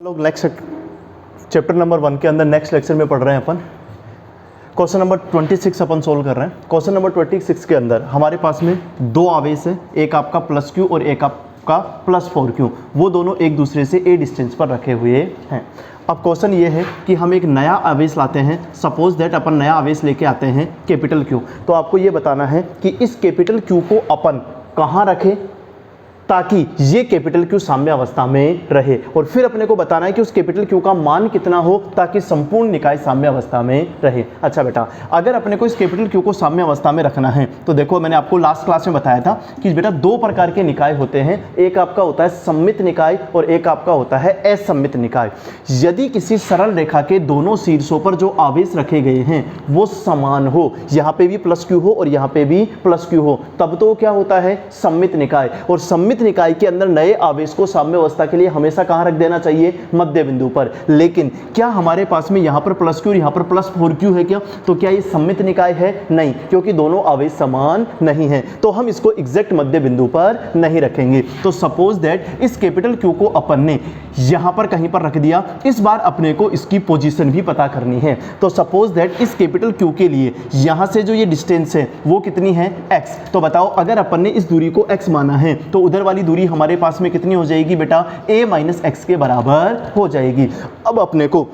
लोग next chapter number 1 के अंदर नेक्स्ट लेक्चर में पढ़ रहे हैं अपन क्वेश्चन नंबर 26 अपन सोल्व कर रहे हैं। क्वेश्चन नंबर 26 के अंदर हमारे पास में दो आवेश है, एक आपका प्लस क्यू और एक आपका प्लस 4Q। वो दोनों एक दूसरे से a डिस्टेंस पर रखे हुए हैं। अब क्वेश्चन ये है कि हम एक नया आवेश लाते हैं। सपोज दैट अपन नया आवेश लेके आते हैं कैपिटल Q। तो आपको ये बताना है कि इस कैपिटल Q को अपन कहाँ रखें ताकि ये कैपिटल Q साम्य अवस्था में रहे, और फिर अपने को बताना है कि उस कैपिटल Q का मान कितना हो ताकि संपूर्ण निकाय साम्य अवस्था में रहे। अच्छा बेटा, अगर अपने को इस कैपिटल Q को साम्य अवस्था में रखना है तो देखो मैंने आपको लास्ट क्लास में बताया था कि बेटा दो प्रकार के निकाय होते हैं, एक आपका होता है सममित निकाय और एक आपका होता है असममित निकाय। यदि किसी सरल रेखा के दोनों शीर्षों पर जो आवेश रखे गए हैं वो समान हो, यहाँ पे भी प्लस Q हो और यहाँ पे भी प्लस Q हो, तब तो क्या होता है सममित निकाय। और सममित निकाय के अंदर नए आवेश को साम्य अवस्था के लिए हमेशा कहां रख देना चाहिए? मध्य बिंदु पर। लेकिन क्या हमारे पास में यहां पर प्लस Q और यहां पर प्लस 4Q है क्या? तो क्या ये सममित निकाय है? नहीं, क्योंकि दोनों आवेश समान नहीं है, तो हम इसको एग्जैक्ट मध्य बिंदु पर नहीं रखेंगे। तो सपोज दैट इस कैपिटल Q को अपन ने यहां पर कहीं पर रख दिया। इस बार अपने को इसकी पोजीशन भी पता करनी है। तो सपोज दैट इस कैपिटल Q के लिए यहां से जो ये डिस्टेंस है वो कितनी है? x। तो बताओ अगर अपन ने इस दूरी को x माना है तो उधर वाली दूरी हमारे पास में कितनी हो जाएगी बेटा? a माइनस एक्स के बराबर हो जाएगी। अब अपने को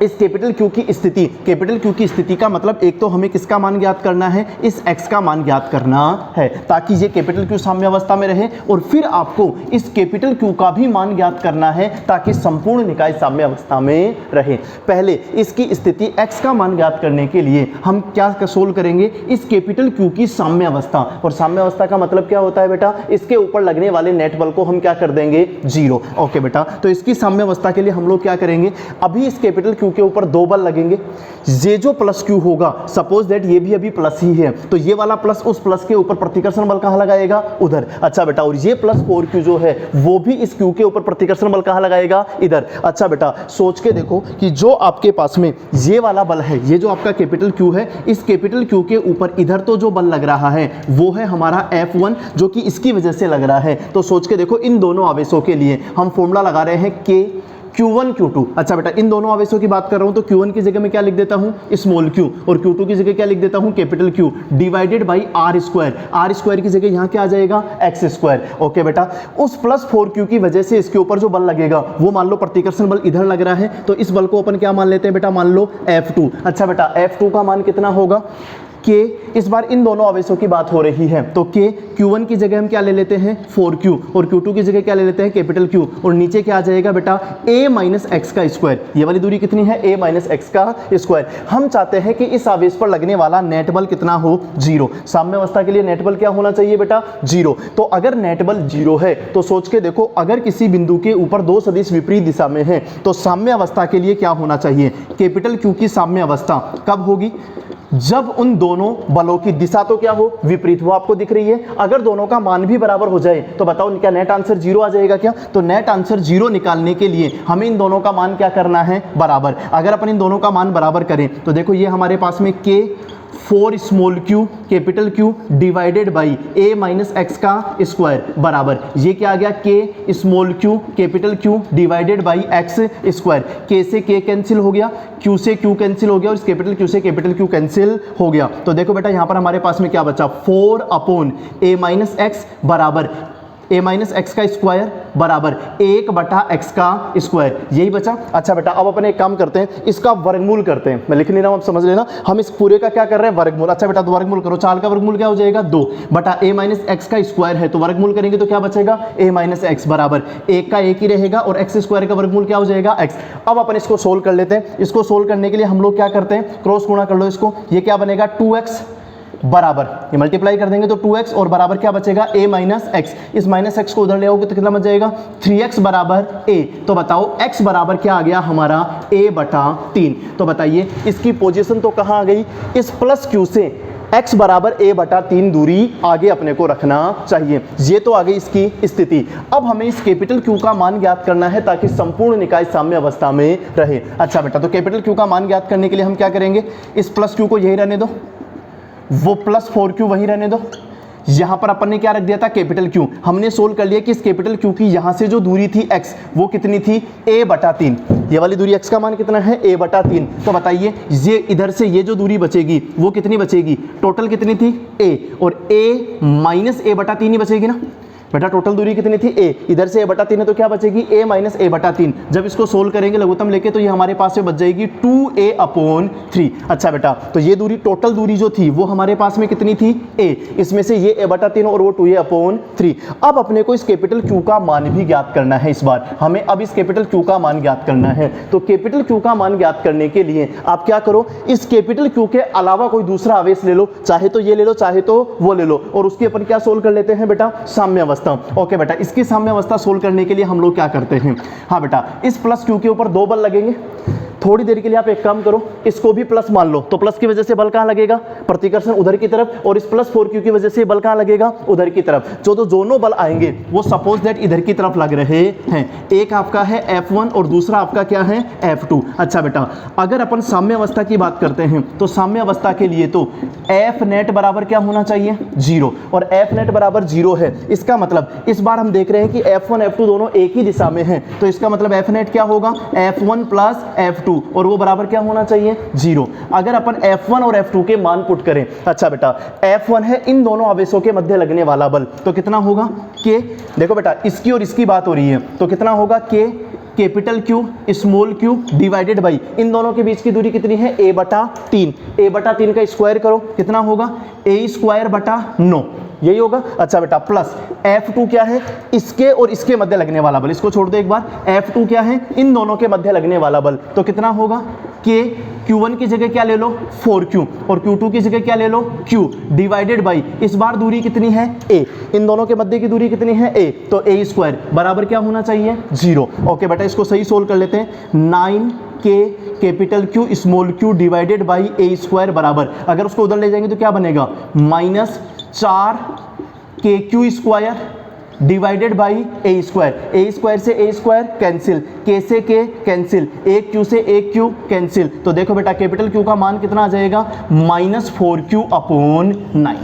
इस कैपिटल Q की स्थिति, कैपिटल Q की स्थिति का मतलब एक तो हमें किसका मान ज्ञात करना है? इस x का मान ज्ञात करना है ताकि ये कैपिटल Q साम्य अवस्था में रहे, और फिर आपको इस कैपिटल Q का भी मान ज्ञात करना है ताकि संपूर्ण निकाय साम्य अवस्था में रहे। पहले इसकी स्थिति x का मान ज्ञात करने के लिए हम क्या सोल्व करेंगे? इस कैपिटल Q की साम्य अवस्था, और साम्य अवस्था का मतलब क्या होता है बेटा? इसके ऊपर लगने वाले नेट बल को हम क्या कर देंगे? 0। ओके बेटा, तो इसकी साम्य अवस्था के लिए हम लोग क्या करेंगे? अभी इस कैपिटल Q के ऊपर दो बल लगेंगे। ये जो प्लस Q होगा, सपोज दैट ये भी अभी प्लस ही है, तो ये वाला प्लस उस प्लस के ऊपर प्रतिकर्षण बल कहां लगाएगा? उधर। अच्छा बेटा, और ये प्लस 4Q जो है वो भी इस Q के ऊपर प्रतिकर्षण बल कहां लगाएगा? इधर। अच्छा बेटा, सोच के देखो कि जो आपके पास में ये वाला बल है, ये जो आपका कैपिटल Q है, इस कैपिटल Q के ऊपर इधर तो जो बल लग रहा है वो है हमारा F1 जो कि इसकी वजह से लग रहा है। तो सोच के देखो इन दोनों आवेशों के लिए हम फॉर्मूला लगा रहे हैं K Q1 Q2। अच्छा बेटा, इन दोनों आवेशों की बात कर रहा हूं तो Q1 की जगह में क्या लिख देता हूं? स्मॉल q, और Q2 की जगह क्या लिख देता हूं? Capital Q divided by R square. R square की जगह यहां क्या आ जाएगा? x square. ओके बेटा, उस प्लस 4Q की वजह से इसके ऊपर जो बल लगेगा वो मान लो प्रतिकर्षण बल इधर लग रहा है, तो इस बल को अपन क्या मान लेते हैं बेटा? मान लो F2। अच्छा बेटा, F2 का मान कितना होगा? K। इस बार इन दोनों आवेशों की बात हो रही है तो K, Q1 की जगह हम क्या ले लेते हैं? 4Q, और Q2 की जगह क्या ले लेते हैं? कैपिटल Q, और नीचे क्या आ जाएगा बेटा? a माइनस एक्स का स्क्वायर। ये वाली दूरी कितनी है? a माइनस एक्स का स्क्वायर। हम चाहते हैं कि इस आवेश पर लगने वाला नेट बल कितना हो? 0। साम्य अवस्था के लिए नेट बल क्या होना चाहिए बेटा? 0। तो अगर नेट बल 0 है तो सोच के देखो, अगर किसी बिंदु के ऊपर दो सदिश विपरीत दिशा में है तो साम्य अवस्था के लिए क्या होना चाहिए? कैपिटल Q की साम्य अवस्था कब होगी? जब उन दोनों बलों की दिशा तो क्या हो? विपरीत। वो आपको दिख रही है। अगर दोनों का मान भी बराबर हो जाए तो बताओ क्या नेट आंसर 0 आ जाएगा क्या? तो नेट आंसर 0 निकालने के लिए हमें इन दोनों का मान क्या करना है? बराबर। अगर अपन इन दोनों का मान बराबर करें तो देखो ये हमारे पास में K 4 small Q capital Q divided by a minus x का स्क्वायर बराबर, ये क्या आ गया? K small Q capital Q divided by x square. K से K कैंसिल हो गया, Q से Q कैंसिल हो गया, और इस कैपिटल Q से कैपिटल Q कैंसिल हो गया। तो देखो बेटा यहाँ पर हमारे पास में क्या बचा? 4 अपॉन a माइनस एक्स बराबर a माइनस एक्स का स्क्वायर बराबर 1 बटा x का स्क्वायर, यही बचा। अच्छा बेटा, अब अपन एक काम करते हैं, इसका वर्गमूल करते हैं। मैं लिख नहीं रहा हूं, आप समझ लेना। हम इस पूरे का क्या कर रहे हैं? वर्गमूल। अच्छा बेटा, तो वर्गमूल करो। 4 का वर्गमूल क्या हो जाएगा? 2 बटा a माइनस एक्स का स्क्वायर है, तो वर्गमूल करेंगे तो क्या बचेगा? a माइनस एक्स बराबर 1 का 1 ही रहेगा, और x स्क्वायर का वर्गमूल क्या हो जाएगा? x। अब अपन इसको सोल्व कर लेते हैं। इसको सोल्व करने के लिए हम लोग क्या करते हैं? क्रॉस गुणा कर लो इसको। ये क्या बनेगा? 2x बराबर, ये मल्टीप्लाई कर देंगे तो 2x, और बराबर क्या बचेगा? a minus x. इस माइनस एक्स को उधर ले आओगे तो कितना बच जाएगा? 3x बराबर a। तो बताओ x बराबर क्या आ गया हमारा? a बटा 3। तो बताइए इसकी पोजीशन तो कहाँ आ गई? इस प्लस Q से x बराबर a बटा 3 दूरी आगे अपने को रखना चाहिए। ये तो आ गई इसकी स्थिति। अब हमें इस कैपिटल Q का मान ज्ञात करना है ताकि संपूर्ण निकाय साम्य अवस्था में रहे। अच्छा बेटा, तो कैपिटल Q का मान ज्ञात करने के लिए हम क्या करेंगे? इस प्लस Q को यही रहने दो, वो प्लस 4Q वही रहने दो, यहां पर अपन ने क्या रख दिया था, कैपिटल क्यू। हमने सोल्व कर लिया कि इस कैपिटल क्यू की यहां से जो दूरी थी x, वो कितनी थी, a/3। ये वाली दूरी x का मान कितना है, a/3। तो बताइए ये इधर से ये जो दूरी बचेगी वो कितनी बचेगी, टोटल कितनी थी a, और a माइनस a/3 ही बचेगी ना बेटा। टोटल दूरी कितनी थी a, इधर से a/3 है तो क्या बचेगी, a माइनस a/3। जब इसको सोल्व करेंगे लघुत्तम लेके तो ये हमारे पास में बच जाएगी 2a/3। अच्छा बेटा, तो ये दूरी, टोटल दूरी जो थी वो हमारे पास में कितनी थी a, इसमें से ये a/3 और वो 2a/3। अब अपने को इस कैपिटल Q का मान भी ज्ञात करना है। इस बार हमें अब इस कैपिटल Q का मान ज्ञात करना है। तो कैपिटल Q का मान ज्ञात करने के लिए आप क्या करो, इस कैपिटल Q के अलावा कोई दूसरा आवेश ले लो, चाहे तो ये ले लो चाहे तो वो ले लो, और उसकी अपन क्या सोल्व कर लेते हैं बेटा, साम्य अवस्था। ओके बेटा, इसकी साम्य अवस्था सोल्व करने के लिए हम लोग क्या करते हैं, हाँ बेटा, इस प्लस क्यू के ऊपर 2 बल लगेंगे। थोड़ी देर के लिए आप एक काम करो, इसको भी प्लस मान लो, तो प्लस की वजह से बल कहाँ लगेगा, प्रतिकर्षण उधर की तरफ, और इस प्लस 4q की वजह से बल कहाँ लगेगा, उधर की तरफ। जो तो दोनों बल आएंगे वो सपोज दैट इधर की तरफ लग रहे हैं। एक आपका है F1 और दूसरा आपका क्या है, F2। अच्छा बेटा, अगर अपन साम्य अवस्था की बात करते हैं तो साम्य अवस्था के लिए तो F नेट बराबर क्या होना चाहिए, 0, और F नेट बराबर 0 है। इसका मतलब इस बार हम देख रहे हैं कि F1 F2 दोनों एक ही दिशा में हैं, तो इसका मतलब F नेट क्या होगा, F1 प्लस F2, और वो बराबर क्या होना चाहिए, 0। अगर अपन F1 और F2 के मान पुट करें, अच्छा बेटा, F1 है इन दोनों आवेशों के मध्य लगने वाला बल, तो कितना होगा K। देखो बेटा, इसकी और इसकी बात हो रही है, तो कितना होगा K capital Q small q divided by इन दोनों के बीच की दूरी कितनी है, a/3। a/3 का स्क्वायर करो, कितना होगा, a²/9, यही होगा। अच्छा बेटा, प्लस F2 क्या है, इसके और इसके मध्य लगने वाला बल, इसको छोड़ दो एक बार। F2 क्या है, इन दोनों के मध्य लगने वाला बल, तो कितना होगा K, Q1 की जगह क्या ले लो 4Q, और Q2 की जगह क्या ले लो Q, डिवाइडेड बाई इस बार दूरी कितनी है A, इन दोनों के मध्य की दूरी कितनी है A, तो a² बराबर क्या होना चाहिए, 0। ओके बेटा, इसको सही सोल्व कर लेते हैं। 9K capital Q small q divided by a² बराबर, अगर उसको उधर ले जाएंगे तो क्या बनेगा, -4KQ² डिवाइडेड बाई a² से a² कैंसिल, k से k कैंसिल, एक q से एक q कैंसिल। तो देखो बेटा, कैपिटल Q का मान कितना आ जाएगा, -4Q/9।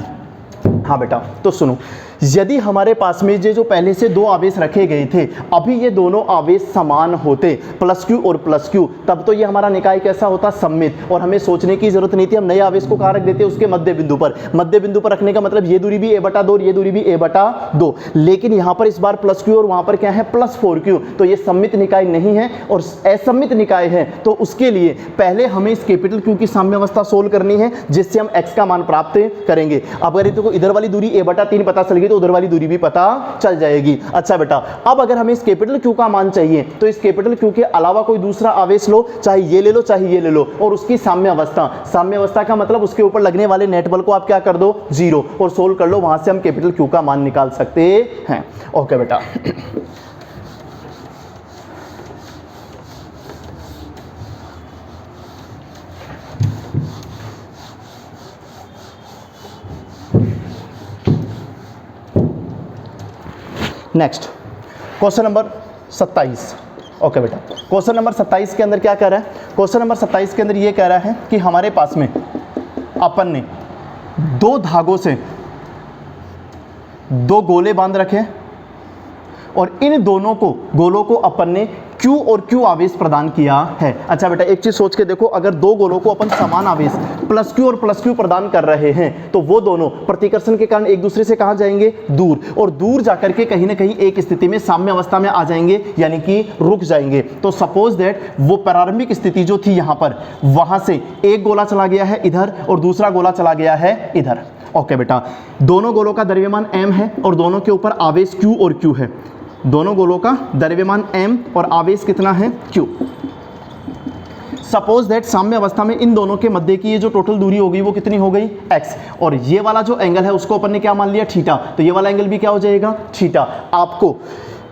हाँ बेटा, तो सुनो, यदि हमारे पास में जो पहले से 2 आवेश रखे गए थे, अभी ये दोनों आवेश समान होते, प्लस Q और प्लस Q, तब तो ये हमारा निकाय कैसा होता, सममित, और हमें सोचने की जरूरत नहीं थी। हम नए आवेश को कहाँ रख देते, उसके मध्य बिंदु पर। मध्य बिंदु पर रखने का मतलब ये दूरी भी a/2 और ये दूरी भी a/2, लेकिन यहाँ पर इस बार प्लस Q और वहाँ पर क्या है, प्लस 4Q, तो ये सममित निकाय नहीं है और असममित निकाय है। तो उसके लिए पहले हमें इस कैपिटल Q की साम्य अवस्था सोल्व करनी है, जिससे हम x का मान प्राप्त करेंगे। अब अगर तो इधर वाली दूरी a/3 पता चल गई तो उधर वाली दूरी भी पता चल जाएगी। अच्छा बेटा, अब अगर हमें इस कैपिटल Q का मान चाहिए तो इस कैपिटल Q के अलावा कोई दूसरा आवेश लो, चाहे ये ले लो चाहे ये ले लो, और उसकी साम्य अवस्था, साम्य अवस्था का मतलब उसके ऊपर लगने वाले नेट बल को आप क्या कर दो, 0, और सोल्व कर लो, वहां से हम कैपिटल Q का मान निकाल सकते हैं। ओके बेटा, नेक्स्ट क्वेश्चन नंबर 27। ओके बेटा, क्वेश्चन नंबर 27 के अंदर क्या कह रहा है, क्वेश्चन नंबर 27 के अंदर ये कह रहा है कि हमारे पास में अपन ने 2 धागों से 2 गोले बांध रखे, और इन दोनों को गोलों को अपन ने Q और Q आवेश प्रदान किया है। अच्छा बेटा, एक चीज सोच के देखो, अगर 2 गोलों को अपन समान आवेश प्लस Q और प्लस Q प्रदान कर रहे हैं तो वो दोनों प्रतिकर्षण के कारण एक दूसरे से कहाँ जाएंगे, दूर, और दूर जाकर के कहीं ना कहीं एक स्थिति में साम्य अवस्था में आ जाएंगे, यानी कि रुक जाएंगे। तो सपोज दैट वो प्रारंभिक स्थिति जो थी यहाँ पर, वहां से एक गोला चला गया है इधर और दूसरा गोला चला गया है इधर। ओके बेटा, दोनों गोलों का द्रव्यमान m है और दोनों के ऊपर आवेश Q और Q है। दोनों गोलों का द्रव्यमान m और आवेश कितना है, Q। सपोज दैट साम्य अवस्था में इन दोनों के मध्य की ये जो टोटल दूरी हो गई वो कितनी हो गई, x, और ये वाला जो एंगल है उसको अपन ने क्या मान लिया, थीटा, तो ये वाला एंगल भी क्या हो जाएगा, थीटा। आपको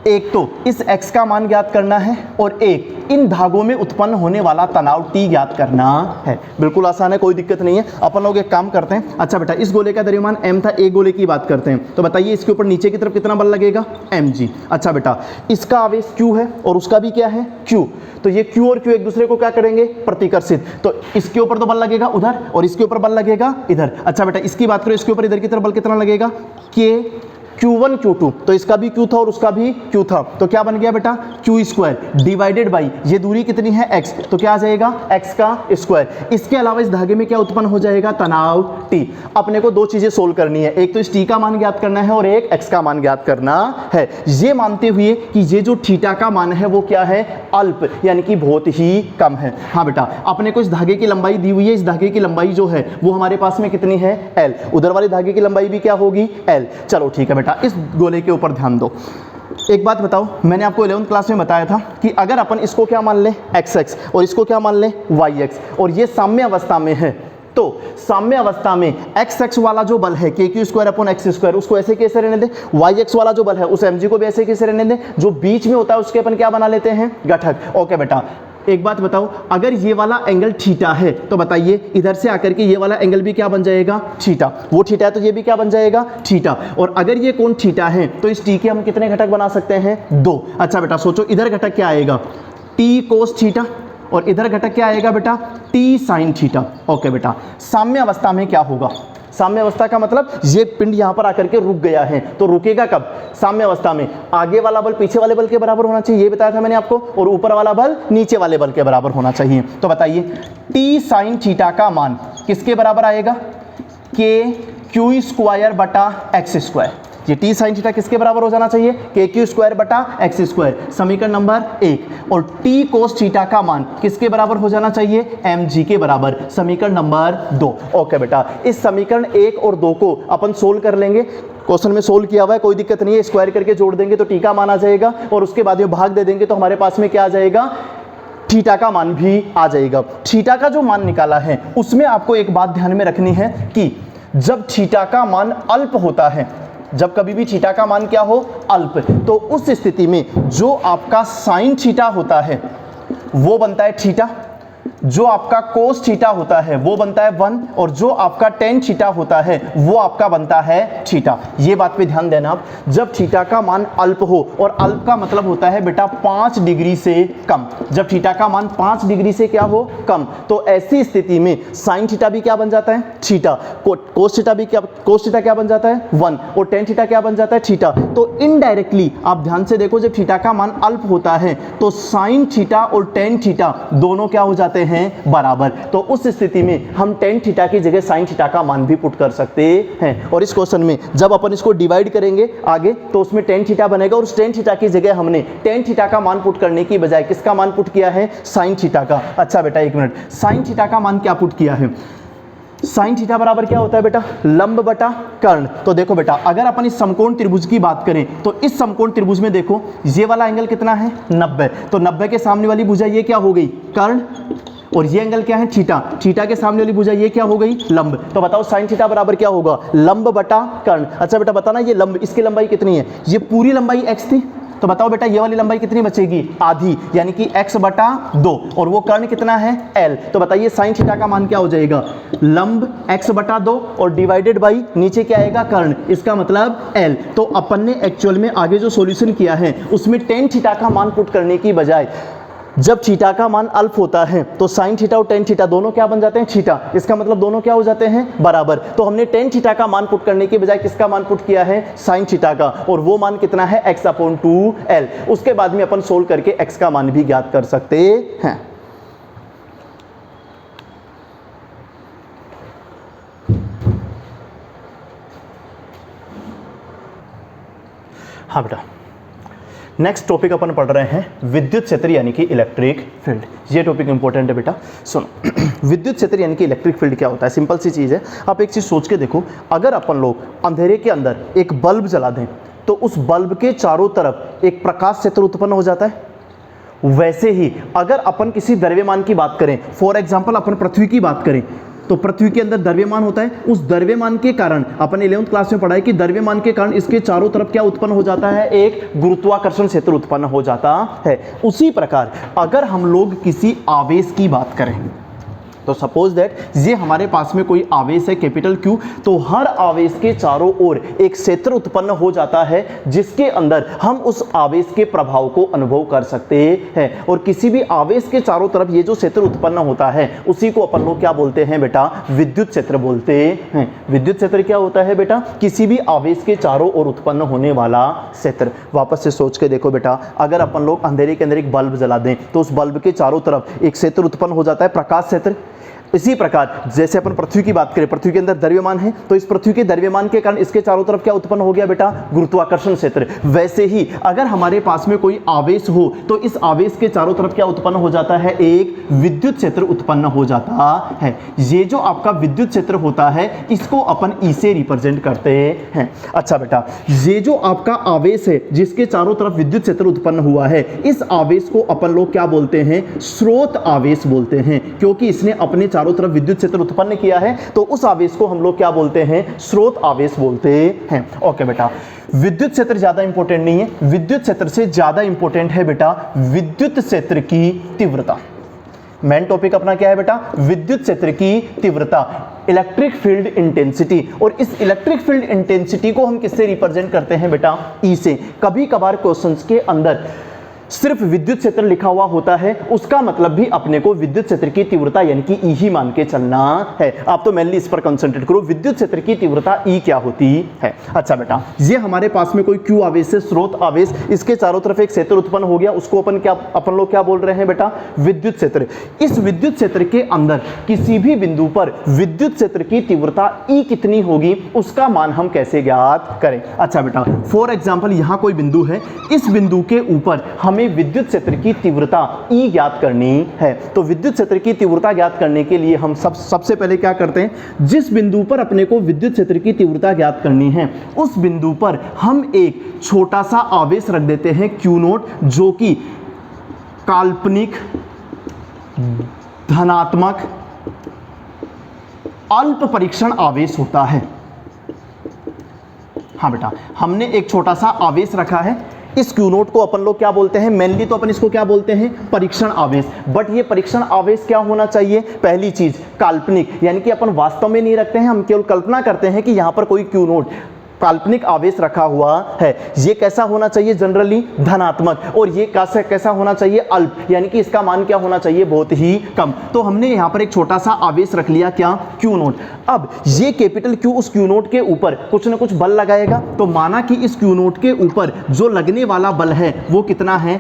एक तो इस x का मान ज्ञात करना है और एक इन धागों में उत्पन्न होने वाला तनाव T ज्ञात करना है। बिल्कुल आसान है, कोई दिक्कत नहीं है। अपन लोग एक काम करते हैं। अच्छा बेटा, इस गोले का द्रव्यमान m था, एक गोले की बात करते हैं, तो बताइए इसके ऊपर नीचे की तरफ कितना बल लगेगा, mg। अच्छा बेटा, इसका आवेश q है और उसका भी क्या है, q। तो ये q और q एक दूसरे को क्या करेंगे, प्रतिकर्षित। तो इसके ऊपर तो बल लगेगा उधर और इसके ऊपर बल लगेगा इधर। अच्छा बेटा, इसकी बात करो, इसके ऊपर इधर की तरफ बल कितना लगेगा, k Q1 Q2, तो इसका भी Q था और उसका भी Q था, तो क्या बन गया बेटा, Q स्क्वायर डिवाइडेड बाई ये दूरी कितनी है x, तो क्या आ जाएगा x का स्क्वायर। इसके अलावा इस धागे में क्या उत्पन्न हो जाएगा, तनाव T। अपने को दो चीजें सोल्व करनी है, एक तो इस T का मान ज्ञात करना है और एक x का मान ज्ञात करना है, ये मानते हुए कि ये जो थीटा का मान है वो क्या है, अल्प, यानी कि बहुत ही कम है। हाँ बेटा, अपने को इस धागे की लंबाई दी हुई है, इस धागे की लंबाई जो है वो हमारे पास में कितनी है, L। उधर वाले धागे की लंबाई भी क्या होगी, L। चलो ठीक है बेटा, इस गोले के ऊपर ध्यान दो। एक बात बताओ, मैंने आपको 11th क्लास में बताया था कि अगर अपन इसको क्या मान लें, xx, और इसको क्या मान लें, yx, और ये साम्य अवस्था में है, तो साम्य अवस्था में xx वाला जो बल है kq square upon x square, उसको ऐसे कैसे रहने दें, yx वाला जो बल है उस mg को भी ऐसे कैसे रहने दें, जो बीच में होता है उसके अपन क्या बना लेते हैं, घटक। ओके बेटा, एक बात बताओ, अगर ये वाला एंगल थीटा है तो बताइए इधर से आकर के ये वाला एंगल भी क्या बन जाएगा, थीटा। वो थीटा है तो ये भी क्या बन जाएगा, थीटा। और अगर ये कोण थीटा है तो इस टी के हम कितने घटक बना सकते हैं, 2। अच्छा बेटा सोचो, इधर घटक क्या आएगा, टी कोस थीटा, और इधर घटक क्या आएगा बेटा, टी साइन थीटा। ओके बेटा, साम्य अवस्था में क्या होगा, साम्य अवस्था का मतलब ये पिंड यहां पर आकर के रुक गया है, तो रुकेगा कब, साम्य अवस्था में। आगे वाला बल पीछे वाले बल के बराबर होना चाहिए, ये बताया था मैंने आपको, और ऊपर वाला बल नीचे वाले बल के बराबर होना चाहिए। तो बताइए टी साइन थीटा का मान किसके बराबर आएगा, के क्यू स्क्वायर बटा एक्स स्क्वायर। ये टी साइन थीटा किसके बराबर हो जाना चाहिए, के क्यू स्क्वायर बटा एक्स स्क्वायर, समीकरण नंबर 1। और टी कोस थीटा का मान किसके बराबर हो जाना चाहिए, एम जी के बराबर, समीकरण नंबर 2। ओके बेटा, इस समीकरण 1 और 2 को अपन सोल्व कर लेंगे। क्वेश्चन में सोल्व किया हुआ है, कोई दिक्कत नहीं है, स्क्वायर करके जोड़ देंगे तो टी का मान आ जाएगा, और उसके बाद ये भाग दे देंगे तो हमारे पास में क्या आ जाएगा, थीटा का मान भी आ जाएगा। थीटा का जो मान निकाला है उसमें आपको एक बात ध्यान में रखनी है कि जब थीटा का मान अल्प होता है, जब कभी भी थीटा का मान क्या हो, अल्प, तो उस स्थिति में जो आपका साइन थीटा होता है वो बनता है थीटा, जो आपका कोस थीटा होता है वो बनता है 1, और जो आपका टेन थीटा होता है वो आपका बनता है थीटा। ये बात पे ध्यान देना आप, जब थीटा का मान अल्प हो, और अल्प का मतलब होता है बेटा 5 डिग्री से कम। जब थीटा का मान 5 डिग्री से क्या हो, कम, तो ऐसी स्थिति में साइन थीटा भी क्या बन जाता है, थीटा। कोस थीटा भी क्या, कोस थीटा क्या बन जाता है 1, और टेन थीटा क्या बन जाता है, थीटा। तो इनडायरेक्टली आप ध्यान से देखो, जब थीटा का मान अल्प होता है तो साइन थीटा और टेन थीटा दोनों क्या हो जाते हैं, बराबर। तो उस स्थिति में हम टेन थीटा की जगह साइन थीटा का मान भी पुट कर सकते हैं। और इस क्वेश्चन में जब अपन इसको डिवाइड करेंगे आगे तो उसमें टेन थीटा बनेगा, और उस टेन थीटा की जगह हमने टेन थीटा का मान पुट करने की बजाय किसका मान पुट किया है, साइन थीटा का। अच्छा बेटा एक मिनट, साइन थीटा का मान क्या पुट किया है, साइन थीटा बराबर क्या होता है बेटा, लंब बटा कर्ण। तो देखो बेटा, अगर अपन इस समकोण त्रिभुज की बात करें तो इस समकोण त्रिभुज में देखो ये वाला एंगल कितना है, 90, तो 90 के सामने वाली भुजा ये क्या हो गई, कर्ण, और ये एंगल क्या है, थीटा, थीटा के सामने वाली भुजा ये क्या हो गई, लंब। तो बताओ साइन थीटा बराबर क्या होगा, लंब बटा कर्ण। अच्छा बेटा बताना, ये लंब, इसकी लंबाई कितनी है, ये पूरी लंबाई x थी, तो बताओ बेटा ये वाली लंबाई कितनी बचेगी, आधी, यानी कि x बटा 2, और वो कर्ण कितना है, l। तो बताइए साइन थीटा का मान क्या हो जाएगा, लंब x बटा 2 और डिवाइडेड बाई नीचे क्या आएगा, कर्ण, इसका मतलब l। तो अपन ने एक्चुअल में आगे जो सॉल्यूशन किया है उसमें टेन थीटा का मान पुट करने की बजाय जब थीटा का मान अल्प होता है तो साइन थीटा और टेन थीटा दोनों क्या बन जाते हैं, थीटा, इसका मतलब दोनों क्या हो जाते हैं, बराबर। तो हमने टेन थीटा का मान पुट करने के बजाय किसका मान पुट किया है, साइन थीटा का, और वो मान कितना है, x/2l। उसके बाद में अपन सोल्व करके x का मान भी ज्ञात कर सकते हैं। हाँ बेटा, नेक्स्ट टॉपिक अपन पढ़ रहे हैं विद्युत क्षेत्र यानी कि इलेक्ट्रिक फील्ड। ये टॉपिक इंपॉर्टेंट है बेटा, सुनो। विद्युत क्षेत्र यानी कि इलेक्ट्रिक फील्ड क्या होता है, सिंपल सी चीज़ है। आप एक चीज़ सोच के देखो, अगर अपन लोग अंधेरे के अंदर एक बल्ब जला दें तो उस बल्ब के चारों तरफ एक प्रकाश क्षेत्र उत्पन्न हो जाता है। वैसे ही अगर अपन किसी द्रव्यमान की बात करें, फॉर एग्जाम्पल अपन पृथ्वी की बात करें, तो पृथ्वी के अंदर द्रव्यमान होता है, उस द्रव्यमान के कारण अपन 11th क्लास में पढ़ा है कि द्रव्यमान के कारण इसके चारों तरफ क्या उत्पन्न हो जाता है, एक गुरुत्वाकर्षण क्षेत्र उत्पन्न हो जाता है। उसी प्रकार अगर हम लोग किसी आवेश की बात करें तो सपोज दैट ये हमारे पास में कोई आवेश है कैपिटल Q, तो हर आवेश के चारों ओर एक क्षेत्र उत्पन्न हो जाता है जिसके अंदर हम उस आवेश के प्रभाव को अनुभव कर सकते हैं। और किसी भी आवेश के चारों तरफ ये जो क्षेत्र उत्पन्न होता है उसी को अपन लोग क्या बोलते हैं बेटा, विद्युत क्षेत्र बोलते हैं। विद्युत क्षेत्र क्या होता है बेटा, किसी भी आवेश के चारों ओर उत्पन्न होने वाला क्षेत्र। वापस से सोच के देखो बेटा, अगर अपन लोग अंधेरे के अंदर एक बल्ब जला दें तो उस बल्ब के चारों तरफ एक क्षेत्र उत्पन्न हो जाता है, प्रकाश क्षेत्र। इसी प्रकार जैसे अपन पृथ्वी की बात करें, पृथ्वी के अंदर द्रव्यमान है, तो इस पृथ्वी के द्रव्यमान के कारण इसके चारों तरफ क्या उत्पन्न हो गया बेटा, गुरुत्वाकर्षण क्षेत्र। वैसे ही अगर हमारे पास में कोई आवेश हो तो इस आवेश के चारों तरफ क्या उत्पन्न हो जाता है, एक विद्युत क्षेत्र उत्पन्न हो जाता है। ये जो आपका विद्युत क्षेत्र होता है इसको अपन ई से रिप्रेजेंट करते हैं। अच्छा बेटा, ये जो आपका आवेश है जिसके चारों तरफ विद्युत क्षेत्र उत्पन्न हुआ है, इस आवेश को अपन लोग क्या बोलते हैं, स्रोत आवेश बोलते हैं, क्योंकि इसने अपने चारों तरफ विद्युत क्षेत्र उत्पन्न किया है। तो उस आवेश को हम लोग क्या बोलते हैं, स्रोत आवेश बोलते हैं। ओके बेटा, विद्युत क्षेत्र ज्यादा इंपॉर्टेंट नहीं है, विद्युत क्षेत्र से ज्यादा इंपॉर्टेंट है बेटा विद्युत क्षेत्र की तीव्रता। मेन टॉपिक अपना क्या है बेटा, विद्युत क्षेत्र की तीव्रता, इलेक्ट्रिक फील्ड इंटेंसिटी। और इस इलेक्ट्रिक फील्ड इंटेंसिटी को हम किससे रिप्रेजेंट करते हैं बेटा, ई से। कभी कभार क्वेश्चंस के अंदर सिर्फ विद्युत क्षेत्र लिखा हुआ होता है, उसका मतलब भी अपने को विद्युत क्षेत्र की तीव्रता यानी कि ई ही मान के चलना है। आप तो मेनली इस पर कंसंट्रेट करो, विद्युत क्षेत्र की तीव्रता ई क्या होती है। अच्छा बेटा, ये हमारे पास में कोई क्यू आवेश है, स्रोत आवेश, इसके चारों तरफ एक क्षेत्र उत्पन्न हो गया, उसको अपन लोग क्या बोल रहे हैं बेटा, विद्युत क्षेत्र। इस विद्युत क्षेत्र के अंदर किसी भी बिंदु पर विद्युत क्षेत्र की तीव्रता ई कितनी होगी, उसका मान हम कैसे ज्ञात करें। अच्छा बेटा, फॉर एग्जाम्पल यहां कोई बिंदु है, इस बिंदु के ऊपर हमें विद्युत क्षेत्र की तीव्रता E ज्ञात करनी है। तो विद्युत क्षेत्र की तीव्रता ज्ञात करने के लिए हम सबसे पहले क्या करते हैं, जिस बिंदु पर अपने को विद्युत क्षेत्र की तीव्रता ज्ञात करनी है उस बिंदु पर हम एक छोटा सा आवेश रख देते हैं Q0, जो कि काल्पनिक धनात्मक अल्प परीक्षण आवेश होता है। हाँ बेटा, हमने एक छोटा सा आवेश रखा है, इस Q0 को अपन लोग क्या बोलते हैं, मेनली तो अपन इसको क्या बोलते हैं, परीक्षण आवेश। बट ये परीक्षण आवेश क्या होना चाहिए, पहली चीज काल्पनिक, यानी कि अपन वास्तव में नहीं रखते हैं, हम केवल कल्पना करते हैं कि यहां पर कोई Q0 काल्पनिक आवेश रखा हुआ है। ये कैसा होना चाहिए, जनरली धनात्मक, और ये कैसा होना चाहिए, अल्प, यानी कि इसका मान क्या होना चाहिए, बहुत ही कम। तो हमने यहां पर एक छोटा सा आवेश रख लिया, क्या, Q0। अब ये कैपिटल Q उस Q0 के ऊपर कुछ ना कुछ बल लगाएगा, तो माना कि इस Q0 के ऊपर जो लगने वाला बल है वो कितना है,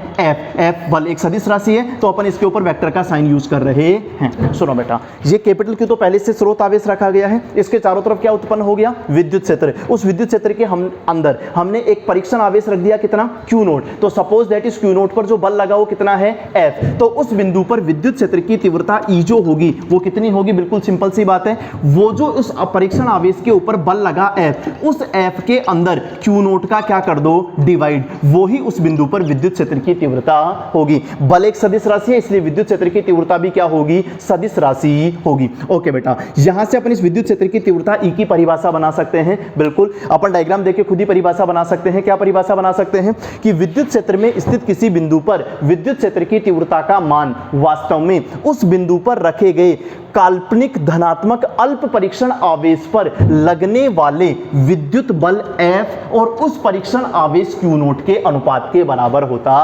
F बल एक सदिश राशि है, तो अपन इसके ऊपर वेक्टर का साइन यूज कर रहे हैं। सुनो बेटा, ये कैपिटल Q तो पहले से स्रोत आवेश रखा गया है, इसके चारों तरफ क्या उत्पन्न हो गया, विद्युत क्षेत्र। उस विद्युत क्षेत्र के अंदर हमने एक परीक्षण आवेश रख दिया, कितना, Q0। तो सपोज दैट इस Q0 पर जो बल लगा वो कितना है, F। तो उस बिंदु पर विद्युत क्षेत्र की तीव्रता E जो होगी वो कितनी होगी, बिल्कुल सिंपल सी बात है, वो जो उस परीक्षण आवेश के ऊपर बल लगा F, उस F के अंदर Q0 का क्या कर दो, डिवाइड, वो ही उस बिंदु पर विद्युत क्षेत्र की तीव्रता होगी। बल एक सदिश राशि है, इसलिए विद्युत क्षेत्र की तीव्रता भी क्या होगी, सदिश राशि होगी। ओके बेटा, यहां से अपन इस विद्युत क्षेत्र की तीव्रता E की परिभाषा बना सकते हैं, बिल्कुल अपन डायग्राम देख के खुद ही परिभाषा बना सकते हैं। क्या परिभाषा बना सकते हैं कि विद्युत क्षेत्र में स्थित किसी बिंदु पर विद्युत क्षेत्र की तीव्रता का मान वास्तव में उस बिंदु पर रखे गए काल्पनिक धनात्मक अल्प परीक्षण आवेश पर लगने वाले विद्युत बल F और उस परीक्षण आवेश Q0 के अनुपात के बराबर होता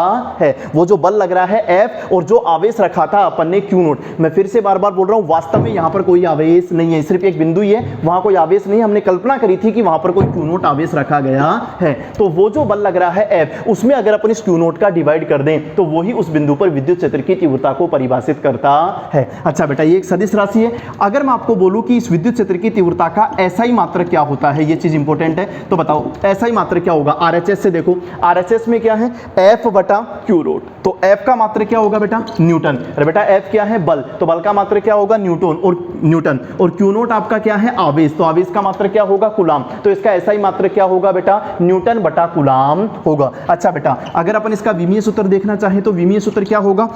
है। वो जो बल लग रहा है F और जो आवेश रखा था अपन ने Q0, मैं फिर से बार बार बोल रहा हूं, वास्तव में यहां पर कोई आवेश नहीं है, सिर्फ एक बिंदु ही है, वहां कोई आवेश नहीं है। हमने कल्पना करी थी कि वहां पर कोई Q0 आवेश रखा गया है। तो वो जो बल लग रहा है F, उसमें अगर अपन इस Q0 का डिवाइड कर दें तो वही उस बिंदु पर विद्युत क्षेत्र की तीव्रता को परिभाषित करता है। अच्छा बेटा, ये एक सदिश राशि है। अगर मैं आपको बोलूं कि इस विद्युत क्षेत्र की तीव्रता का SI मात्रक क्या होता है, ये चीज इंपॉर्टेंट है, तो बताओ SI मात्रक क्या होगा। RHS से देखो, RHS में क्या है, F बटा Q0। तो F का मात्रक क्या होगा बेटा, न्यूटन। अरे बेटा F क्या है, बल, तो बल का मात्रक क्या होगा, न्यूटन। और Q0 आपका क्या है, आवेश, तो आवेश का मात्रक क्या होगा, कूलाम। तो इसका SI मात्रक क्या होगा बेटा, न्यूटन बटा कूलाम होगा। अच्छा बेटा, अगर अपन इसका विमीय सूत्र देखना चाहें तो विमीय सूत्र क्या होगा,